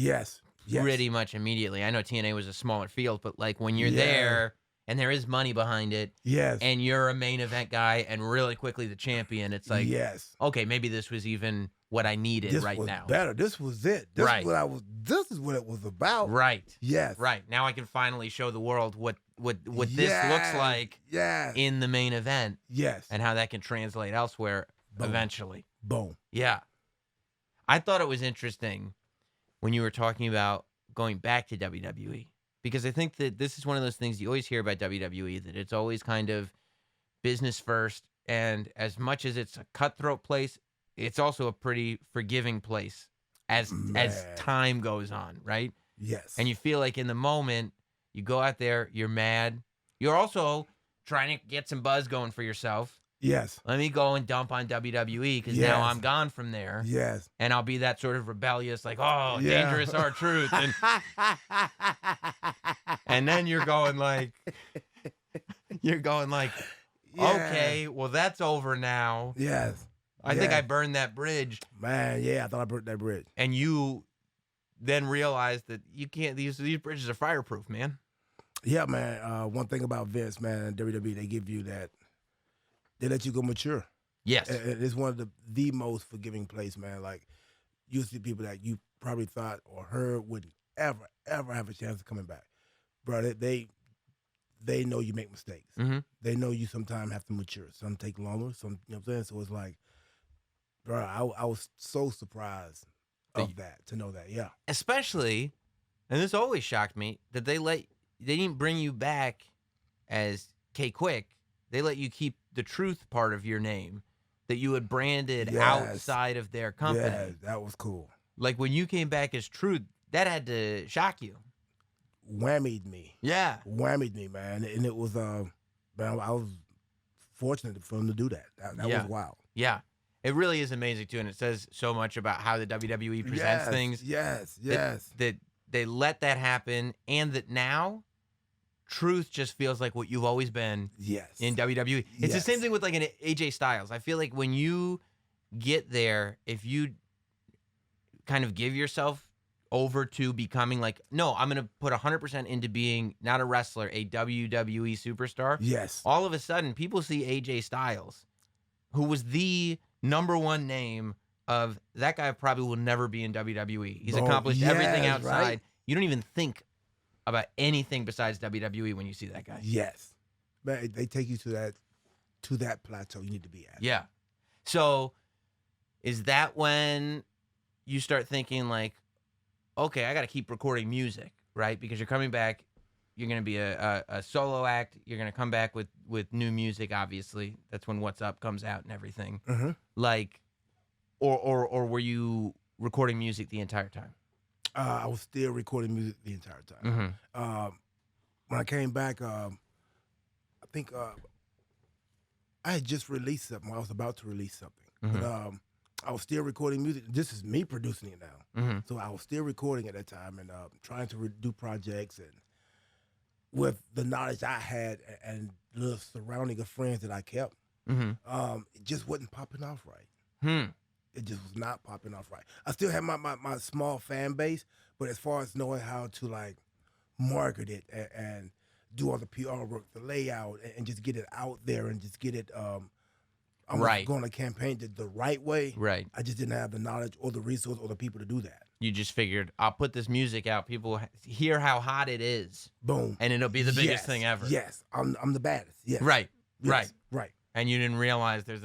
pretty much immediately. I know TNA was a smaller field, but like when you're there and there is money behind it, and you're a main event guy and really quickly the champion, it's like, okay, maybe this was even what I needed this right was now. Better. This was it. This is what it was about. Right. Yes. Right. Now I can finally show the world what this looks like in the main event. Yes. And how that can translate elsewhere eventually. Boom. Yeah. I thought it was interesting when you were talking about going back to WWE, because I think that this is one of those things you always hear about WWE, that it's always kind of business first, and as much as it's a cutthroat place, it's also a pretty forgiving place as time goes on, right? Yes. And you feel like in the moment, you go out there, you're mad. You're also trying to get some buzz going for yourself. Yes. Let me go and dump on WWE because now I'm gone from there. Yes. And I'll be that sort of rebellious, like, oh, dangerous R-Truth. And then you're going like, okay, well, that's over now. Yes. I think I burned that bridge. Man, I thought I burnt that bridge. And you then realize that you can't, these bridges are fireproof, man. Yeah, man. One thing about Vince, man, WWE, they give you that, they let you go mature. Yes. And it's one of the most forgiving place, man. Like, you see people that you probably thought or heard wouldn't ever have a chance of coming back. Bro, they know you make mistakes. Mm-hmm. They know you sometimes have to mature. Some take longer, some, you know what I'm saying? So it's like, bro, I was so surprised of that, to know that, yeah. Especially, and this always shocked me, that they didn't bring you back as K-Quick. They let you keep the truth part of your name that you had branded outside of their company. Yeah, that was cool. Like when you came back as Truth, that had to shock you. Whammied me. Yeah. Whammied me, man. And it was, man, I was fortunate for him to do that. That was wild. Yeah. It really is amazing, too. And it says so much about how the WWE presents things. Yes. That they let that happen. And that now, Truth just feels like what you've always been in WWE. It's the same thing with like an AJ Styles. I feel like when you get there, if you kind of give yourself over to becoming like, no, I'm going to put 100% into being not a wrestler, a WWE superstar. Yes. All of a sudden, people see AJ Styles, who was the #1 name of that guy probably will never be in WWE. He's accomplished everything outside. Right? You don't even think about anything besides WWE when you see that guy. Yes. Man, they take you to that plateau you need to be at. Yeah. So is that when you start thinking like, okay, I got to keep recording music, right? Because you're coming back, you're going to be a solo act. You're going to come back with new music, obviously. That's when What's Up comes out and everything. Mm-hmm. Like, or were you recording music the entire time? I was still recording music the entire time. Mm-hmm. When I came back, I think I had just released something. I was about to release something. Mm-hmm. But I was still recording music. This is me producing it now. Mm-hmm. So I was still recording at that time and trying to do projects. And with the knowledge I had and the surrounding of friends that I kept, it just wasn't popping off right. It just was not popping off right. I still had my small fan base, but as far as knowing how to like market it and do all the PR work, the layout, and just get it out there and just get it going to campaign the right way. Right. I just didn't have the knowledge or the resource or the people to do that. You just figured, I'll put this music out. People hear how hot it is. Boom. And it'll be the biggest thing ever. Yes. I'm the baddest. Yes. Right. Yes. Right. And you didn't realize there's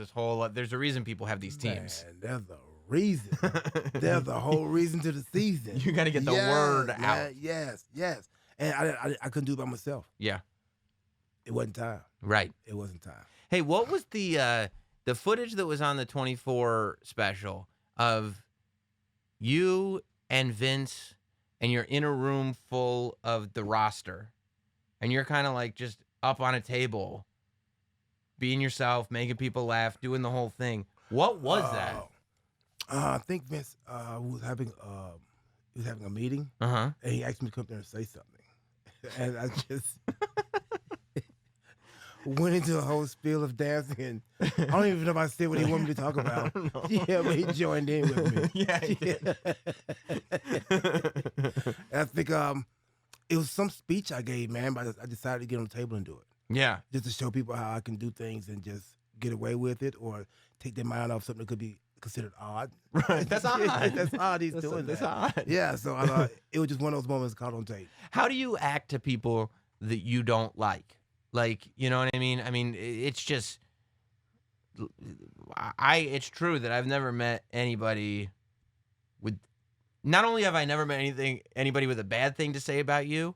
a reason people have these teams. Man, there's a reason. There's a whole reason to the season. You got to get the word out. Yes. And I couldn't do it by myself. Yeah. It wasn't time. Right. It wasn't time. Hey, what was the footage that was on the 24 special of you and Vince and you're in a room full of the roster and you're kind of like just up on a table being yourself, making people laugh, doing the whole thing. What was that? I think Vince was having a meeting, and he asked me to come there and say something, and I just went into a whole spiel of dancing, and I don't even know if I said what he wanted me to talk about. Yeah, but he joined in with me. Yeah. And I think it was some speech I gave, man, but I decided to get on the table and do it. Yeah. Just to show people how I can do things and just get away with it or take their mind off something that could be considered odd. Right. That's odd. That's odd he's doing That's that. odd. Yeah, so it was just one of those moments caught on tape. How do you act to people that you don't like? Like, you know what I mean? I mean, it's just, it's true that I've never met anybody with, not only have I never met anybody with a bad thing to say about you,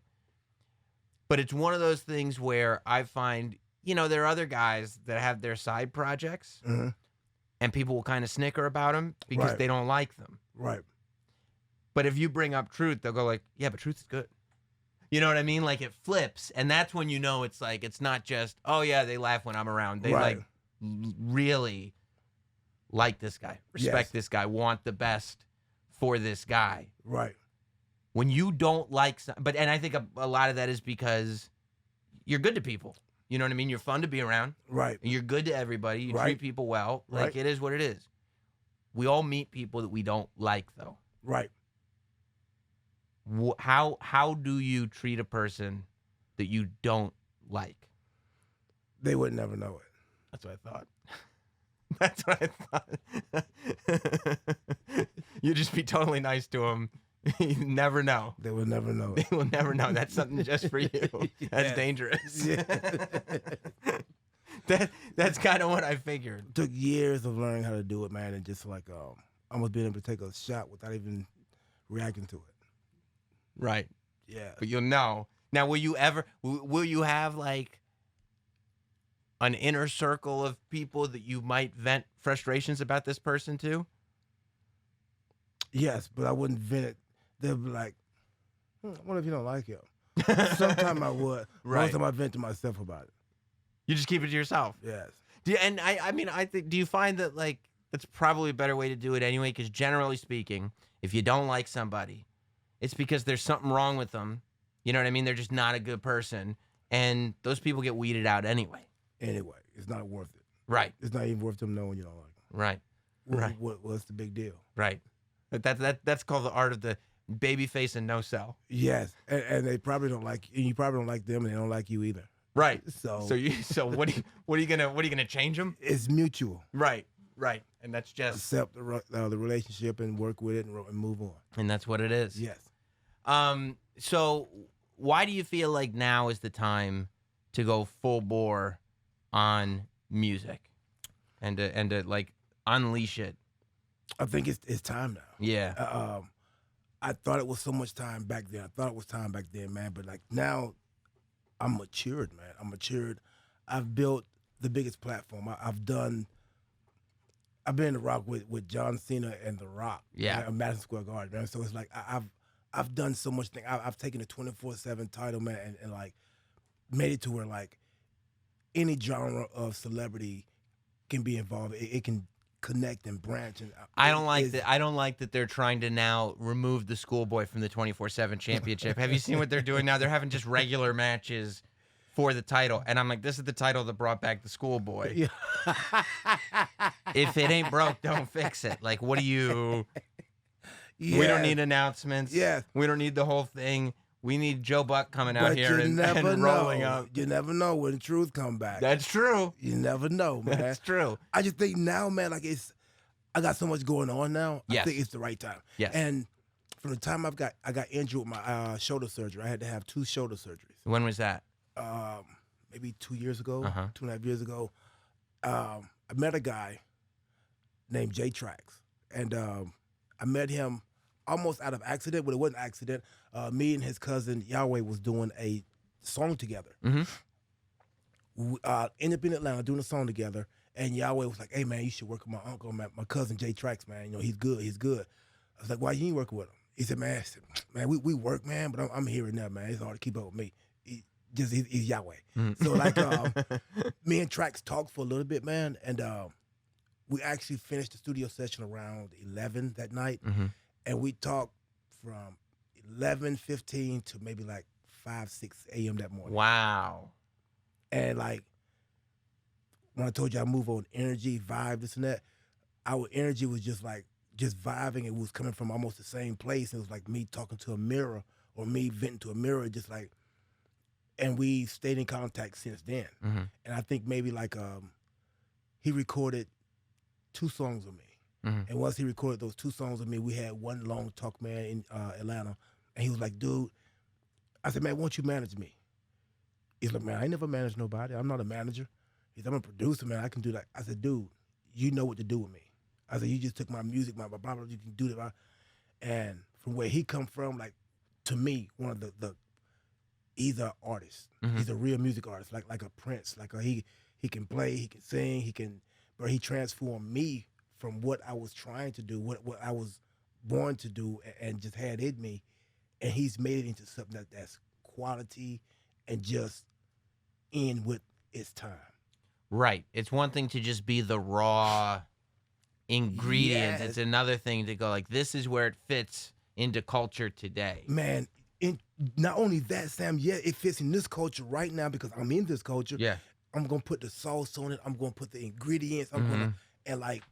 but it's one of those things where I find, there are other guys that have their side projects and people will kind of snicker about them because they don't like them. Right. But if you bring up truth, they'll go like, yeah, but truth is good. You know what I mean? Like it flips. And that's when you know it's like, it's not just, oh yeah, they laugh when I'm around. They like really like this guy, respect this guy, want the best for this guy. Right. When you don't like, and I think a lot of that is because you're good to people. You know what I mean? You're fun to be around. Right. And you're good to everybody. You treat people well. Like it is what it is. We all meet people that we don't like though. Right. How do you treat a person that you don't like? They would never know it. That's what I thought. That's what I thought. You just be totally nice to them. You never know. They will never know it. They will never know. That's something just for you. That's dangerous. Yeah. That's kind of what I figured. It took years of learning how to do it, man, and just like almost being able to take a shot without even reacting to it. Right. Yeah. But you'll know. Now, will you have like an inner circle of people that you might vent frustrations about this person to? Yes, but I wouldn't vent it. They'll be like, I wonder if you don't like him. Sometime I would. Right. Most time I vent to myself about it. You just keep it to yourself. Yes. And I think, do you find that like that's probably a better way to do it anyway? Because generally speaking, if you don't like somebody, it's because there's something wrong with them. You know what I mean? They're just not a good person. And those people get weeded out anyway. Anyway, it's not worth it. Right. It's not even worth them knowing you don't like them. Right. What's the big deal? Right. That's called the art of the baby face and no sell. Yes. And they probably don't like you. And you probably don't like them, and they don't like you either. Right. So what are you gonna change them? It's mutual. Right. And that's just accept the relationship and work with it and move on. And that's what it is. Yes. So why do you feel like now is the time to go full bore on music and to like unleash it? I think it's time now. Yeah. I thought it was so much time back then. Man. But like now, I'm matured, man. I've built the biggest platform. I've been in the Rock with John Cena and The Rock. Yeah. At Madison Square Garden, man. So it's like I've done so much thing. I've taken a 24/7 title, man, and like made it to where like any genre of celebrity can be involved. It can connect and branch. And I don't like that they're trying to now remove the schoolboy from the 24/7 championship. Have you seen what they're doing now? They're having just regular matches for the title, and I'm like, this is the title that brought back the schoolboy. Yeah. If it ain't broke, don't fix it. Like, what do you? Yeah. We don't need announcements. Yeah. We don't need the whole thing. We need Joe Buck coming out here and rolling up. You never know when the truth come back. That's true. You never know, man. That's true. I just think now, man, like I got so much going on now. Yes. I think it's the right time. Yes. And from the time I got injured with my shoulder surgery, I had to have 2 shoulder surgeries. When was that? Maybe 2 years ago, 2.5 years ago. I met a guy named J Trax, and I met him almost out of accident, but it wasn't an accident. Me and his cousin Yahweh was doing a song together. Mm-hmm. We ended up in Atlanta doing a song together, and Yahweh was like, "Hey man, you should work with my uncle, man, my cousin J Trax, man. You know he's good. I was like, "Why you ain't working with him?" He said, "Man, we work, man, but I'm here and there, man. It's hard to keep up with me. He's Yahweh." Mm-hmm. So like, me and Trax talked for a little bit, man, and we actually finished the studio session around 11 that night, and we talked from 11:15 to maybe like 5-6 a.m. that morning. Wow. And like when I told you I move on energy, vibe, this and that, our energy was just vibing. It was coming from almost the same place. It was like me talking to a mirror or me venting to a mirror, just like, and we stayed in contact since then. Mm-hmm. And I think maybe like he recorded 2 songs with me. Mm-hmm. And once he recorded those 2 songs with me, we had one long talk, man, in Atlanta. And he was like, "Dude," I said, "Man, why don't you manage me?" He's like, "Man, I ain't never managed nobody. I'm not a manager." He said, "I'm a producer, man. I can do that." I said, "Dude, you know what to do with me." I said, "You just took my music, my blah, blah, blah, you can do that." And from where he come from, like, to me, one of the he's an artist. Mm-hmm. He's a real music artist, like a Prince. Like he can play, he can sing, but he transformed me from what I was trying to do, what I was born to do and just had in me, and he's made it into something that's quality and just in with its time. Right. It's one thing to just be the raw ingredients. Yes. It's another thing to go like, this is where it fits into culture today. Man, not only that, Sam, yeah, it fits in this culture right now because I'm in this culture. Yeah. I'm going to put the sauce on it. I'm going to put the ingredients. I'm going to, and like,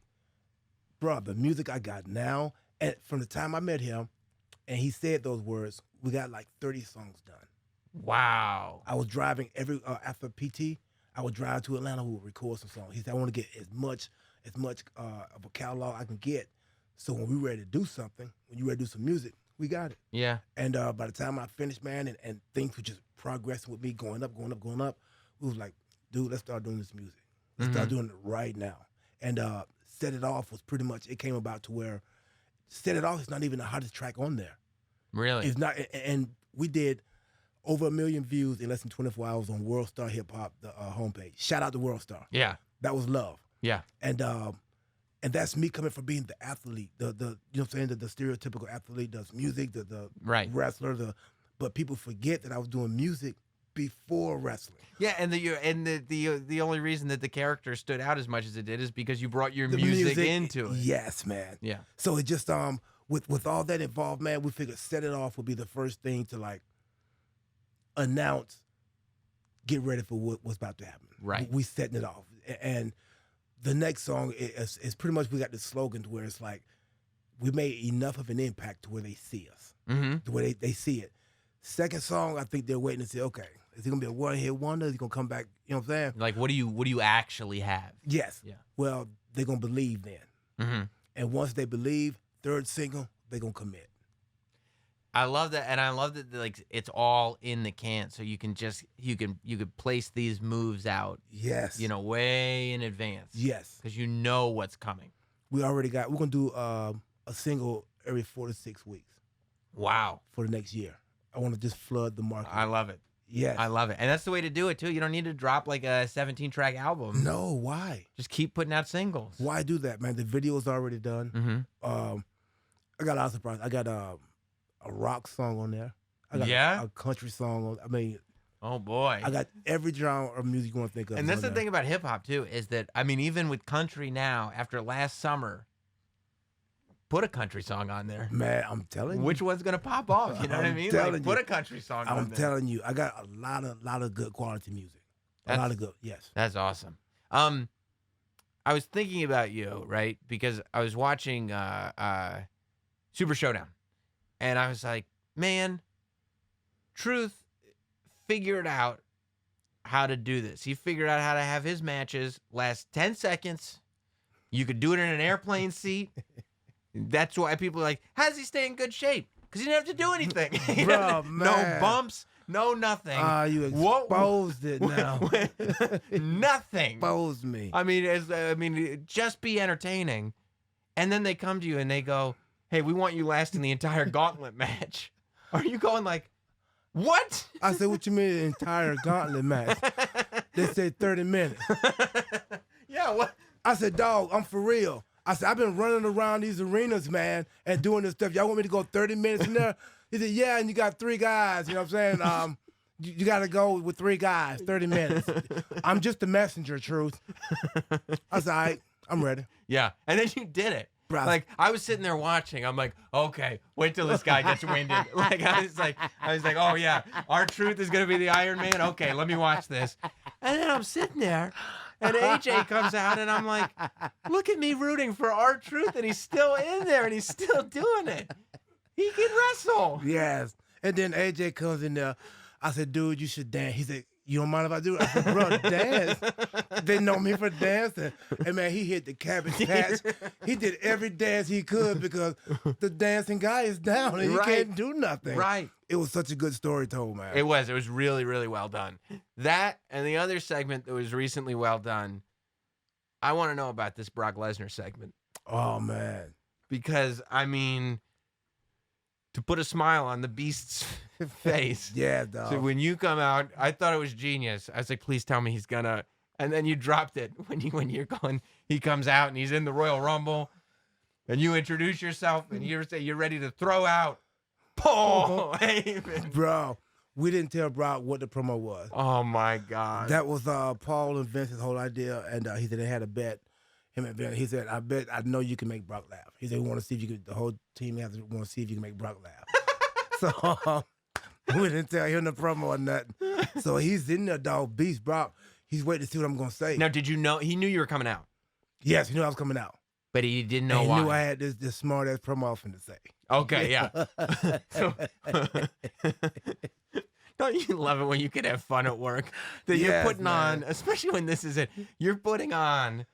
bro, the music I got now, and from the time I met him and he said those words, we got like 30 songs done. Wow. I was driving after PT, I would drive to Atlanta, we would record some songs. He said, I want to get as much of a catalog I can get. So when we ready to do something, when you ready to do some music, we got it. Yeah. And by the time I finished, man, and things were just progressing with me, going up, we was like, dude, let's start doing this music. Let's start doing it right now. And Set It Off was pretty much, it came about to where Set It Off is not even the hottest track on there. Really? It's not, and we did over 1 million views in less than 24 hours on World Star Hip Hop, the homepage. Shout out to World Star. Yeah. That was love. Yeah. And that's me coming from being the athlete, the you know what I'm saying, the stereotypical athlete does music, the Right. wrestler, but people forget that I was doing music before wrestling. Yeah, and the only reason that the character stood out as much as it did is because you brought your music into it. Yes, man. Yeah. So it just with all that involved, man, we figured Set It Off would be the first thing to like announce, get ready for what's about to happen. Right. We setting it off. And the next song is pretty much, we got this slogan to where it's like, we made enough of an impact to where they see us, to where they see it. Second song, I think they're waiting to say, okay, is he gonna be a one-hit wonder? Is he gonna come back? You know what I'm saying? Like, what do you actually have? Yes. Yeah. Well, they're gonna believe then. And once they believe, third single, they're gonna commit. I love that, and I love that like it's all in the can, so you can place these moves out. Yes. You know, way in advance. Yes. Because you know what's coming. We're gonna do a single every 4 to 6 weeks. Wow. For the next year. I want to just flood the market. I love it. Yes. I love it. And that's the way to do it, too. You don't need to drop like a 17-track album. No, why? Just keep putting out singles. Why do that, man? The video's already done. I got a lot of surprises. I got a rock song on there. I got a country song on. I mean, oh boy, I got every genre of music you want to think of. And that's the thing about hip hop too, is that I mean, even with country now, after last summer, put a country song on there. Man, I'm telling you, which one's gonna pop off? You know what I mean? Like, put a country song on there. I'm telling you, I got a lot of good quality music. A lot of good, yes. That's awesome. I was thinking about you, right? Because I was watching Super Showdown. And I was like, man, Truth figured out how to do this. He figured out how to have his matches last 10 seconds. You could do it in an airplane seat. That's why people are like, how does he stay in good shape? Because he didn't have to do anything. Bro, man. No bumps, no nothing. You exposed it now. Nothing. Exposed me. I mean, just be entertaining. And then they come to you and they go, hey, we want you lasting the entire gauntlet match. Are you going like, what? I said, what you mean the entire gauntlet match? They said 30 minutes. Yeah, what? I said, dog, I'm for real. I said, I've been running around these arenas, man, and doing this stuff. Y'all want me to go 30 minutes in there? He said, yeah, and you got 3 guys. You know what I'm saying? You got to go with 3 guys, 30 minutes. I'm just the messenger, Truth. I said, all right, I'm ready. Yeah, and then you did it. Like, I was sitting there watching. I'm like, okay, wait till this guy gets winded. Like, I was like, oh yeah, our Truth is gonna be the Iron Man. Okay, let me watch this. And then I'm sitting there, and AJ comes out, and I'm like, look at me rooting for our Truth, and he's still in there, and he's still doing it. He can wrestle. Yes. And then AJ comes in there. I said, dude, you should dance. He said, you don't mind if I do it? I said, bro, dance. They know me for dancing. And man, he hit the Cabbage Patch. He did every dance he could because the dancing guy is down and he can't do nothing. Right. It was such a good story told, man. It was really, really well done. That and the other segment that was recently well done, I want to know about this Brock Lesnar segment. Oh, man. Because, I mean, to put a smile on the Beast's face. Yeah, dog. So when you come out, I thought it was genius. I was like, please tell me he's gonna. And then you dropped it when you're going. He comes out and he's in the Royal Rumble. and you introduce yourself, and you say you're ready to throw out Paul Heyman. Bro, we didn't tell Brock what the promo was. Oh my God. That was Paul and Vince's whole idea, and he said they had a bet. Him and Vince, he said, I know you can make Brock laugh. He said, we want to see if you can, the whole team want to see if you can make Brock laugh. So we didn't tell him the promo or nothing. So he's in there, dog, beast Brock. He's waiting to see what I'm going to say. Now, did you know, he knew you were coming out, Yes, he knew I was coming out. but he didn't know And he why. knew I had this smart-ass promo I was finna say. Okay, yeah. So- don't you love it when you can have fun at work? That you're Yes, putting man. on, especially when this is it, you're putting on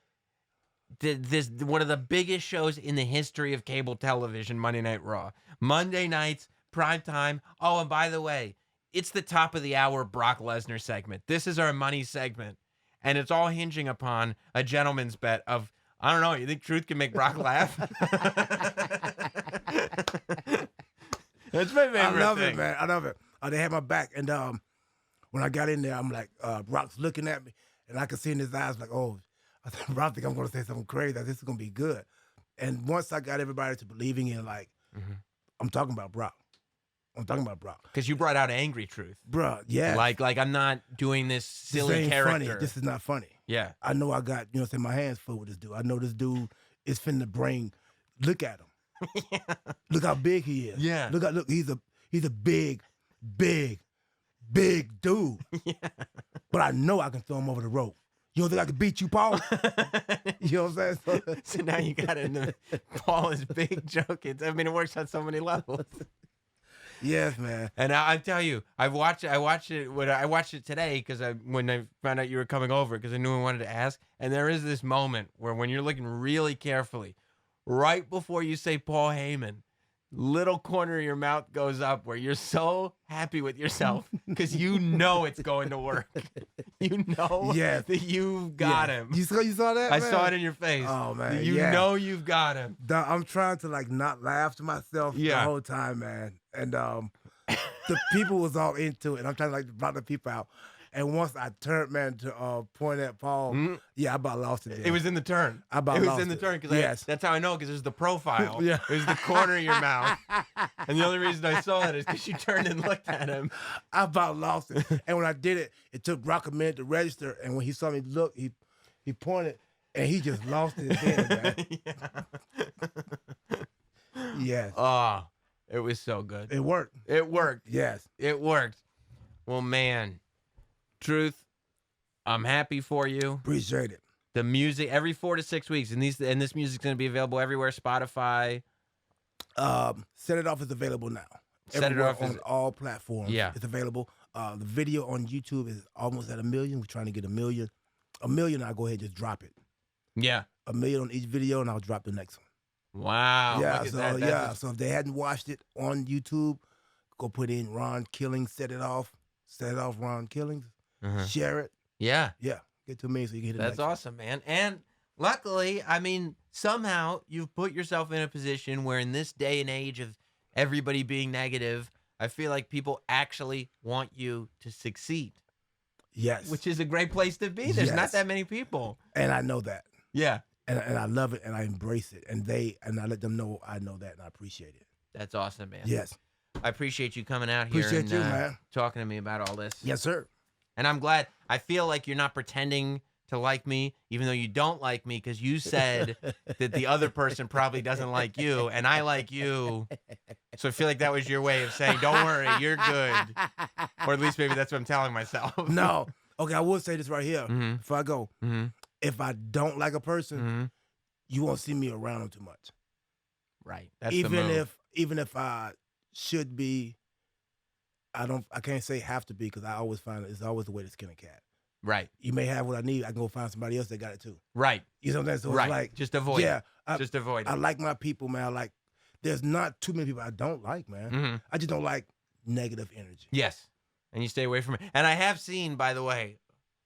this one of the biggest shows in the history of cable television, Monday Night Raw. Monday nights, prime time. Oh, and by the way, it's the top of the hour Brock Lesnar segment. This is our money segment. And it's all hinging upon a gentleman's bet of, I don't know, you think Truth can make Brock laugh? That's my favorite I love thing. it, man. I love it. They had my back. And when I got in there, I'm like, Brock's looking at me, and I could see in his eyes, like, oh, I think Brock think I'm going to say something crazy. This is going to be good. And once I got everybody to believing in, like, I'm talking about Brock. I'm talking about Brock. Because you brought out angry Truth. Bruh, yeah. Like I'm not doing this this silly ain't character. funny. This is not funny. Yeah. I know I got, you know what I'm saying, my hands full with this dude. I know this dude is finna bring, look at him. Look how big he is. Yeah. Look, he's a big dude. Yeah. But I know I can throw him over the rope. You don't think I can beat you, Paul? You know what I'm saying? So now you got it. Paul is big joking. I mean, it works on so many levels. Yes, man. And I tell you, I watched it today because when I found out you were coming over because I knew I wanted to ask. And there is this moment where when you're looking really carefully, right before you say Paul Heyman, little corner of your mouth goes up where you're so happy with yourself because you know it's going to work. You know Yes. that you've got him. You saw that? I man? saw it in your face. Oh, man, You yeah. know you've got him. Dog, I'm trying to like not laugh to myself the Yeah. whole time, man. And the people was all into it. And I'm trying to like block the people out. And once I turned, man, to point at Paul, yeah, I about lost it. It was in the turn. I about it was lost in the it. turn because Yes. that's how I know because there's the profile. Yeah. It was the corner of your mouth. And the only reason I saw it is because you turned and looked at him. I about lost it. And when I did it, it took Brock a minute to register. And when he saw me look, he pointed and he just lost his head, man. Yes. Oh, it was so good. It worked. It worked. Yes. It worked. Well, man, Truth, I'm happy for you. Appreciate it. The music every 4 to 6 weeks, and this music's gonna be available everywhere. Spotify. Set It Off is available now. Set It Everywhere Off on is- all platforms. Yeah. It's available. The video on YouTube is almost at 1 million. We're trying to get 1 million. 1 million, I'll go ahead and just drop it. Yeah. 1 million on each video, and I'll drop the next one. Wow. yeah, Look at so that. That's so if they hadn't watched it on YouTube, go put in Ron Killings, Set It Off, Ron Killings, share it. yeah. Yeah, get to me so you can hit it. That's awesome, man. And luckily, I mean, somehow you've put yourself in a position where in this day and age of everybody being negative, I feel like people actually want you to succeed, Yes, which is a great place to be. There's not Yes. that many people. and I know that, Yeah. and I love it, and I embrace it, and I let them know I know that, and I appreciate it. That's awesome, man. Yes, I appreciate you coming out here Appreciate and you, man. talking to me about all this. yes, sir. And I'm glad. I feel like you're not pretending to like me, even though you don't like me, because you said that the other person probably doesn't like you, and I like you. So I feel like that was your way of saying, don't worry, you're good. Or at least maybe that's what I'm telling myself. No, okay, I will say this right here before I go. Mhm. If I don't like a person, Mhm. you won't see me around them too much. Right. That's the move. Even if I should be, I can't say have to be because I always find it's always the way to skin a cat. Right. You may have what I need. I can go find somebody else that got it too. Right. You know what I'm saying? So Right. it's like, Just avoid yeah, it. Just avoid it. I like my people, man. There's not too many people I don't like, man. Mhm. I just don't like negative energy. Yes. And you stay away from it. And I have seen, by the way,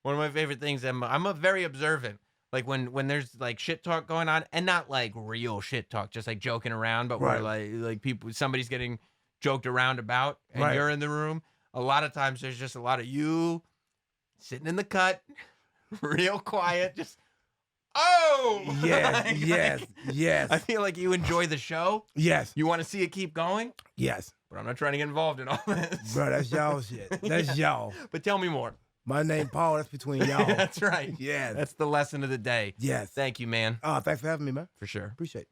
one of my favorite things, I'm a very observant. Like when there's like shit talk going on, and not like real shit talk, just like joking around, but where like people, somebody's getting joked around about, and Right. you're in the room. A lot of times there's just a lot of you sitting in the cut, real quiet, just Oh! Yes, yes, yes. I feel like you enjoy the show. Yes. You want to see it keep going? Yes. But I'm not trying to get involved in all this. Bro, that's y'all shit. That's y'all. But tell me more. My name Paul, that's between y'all. That's right. Yes. That's the lesson of the day. Yes. Thank you, man. Oh, thanks for having me, man. For sure. Appreciate it.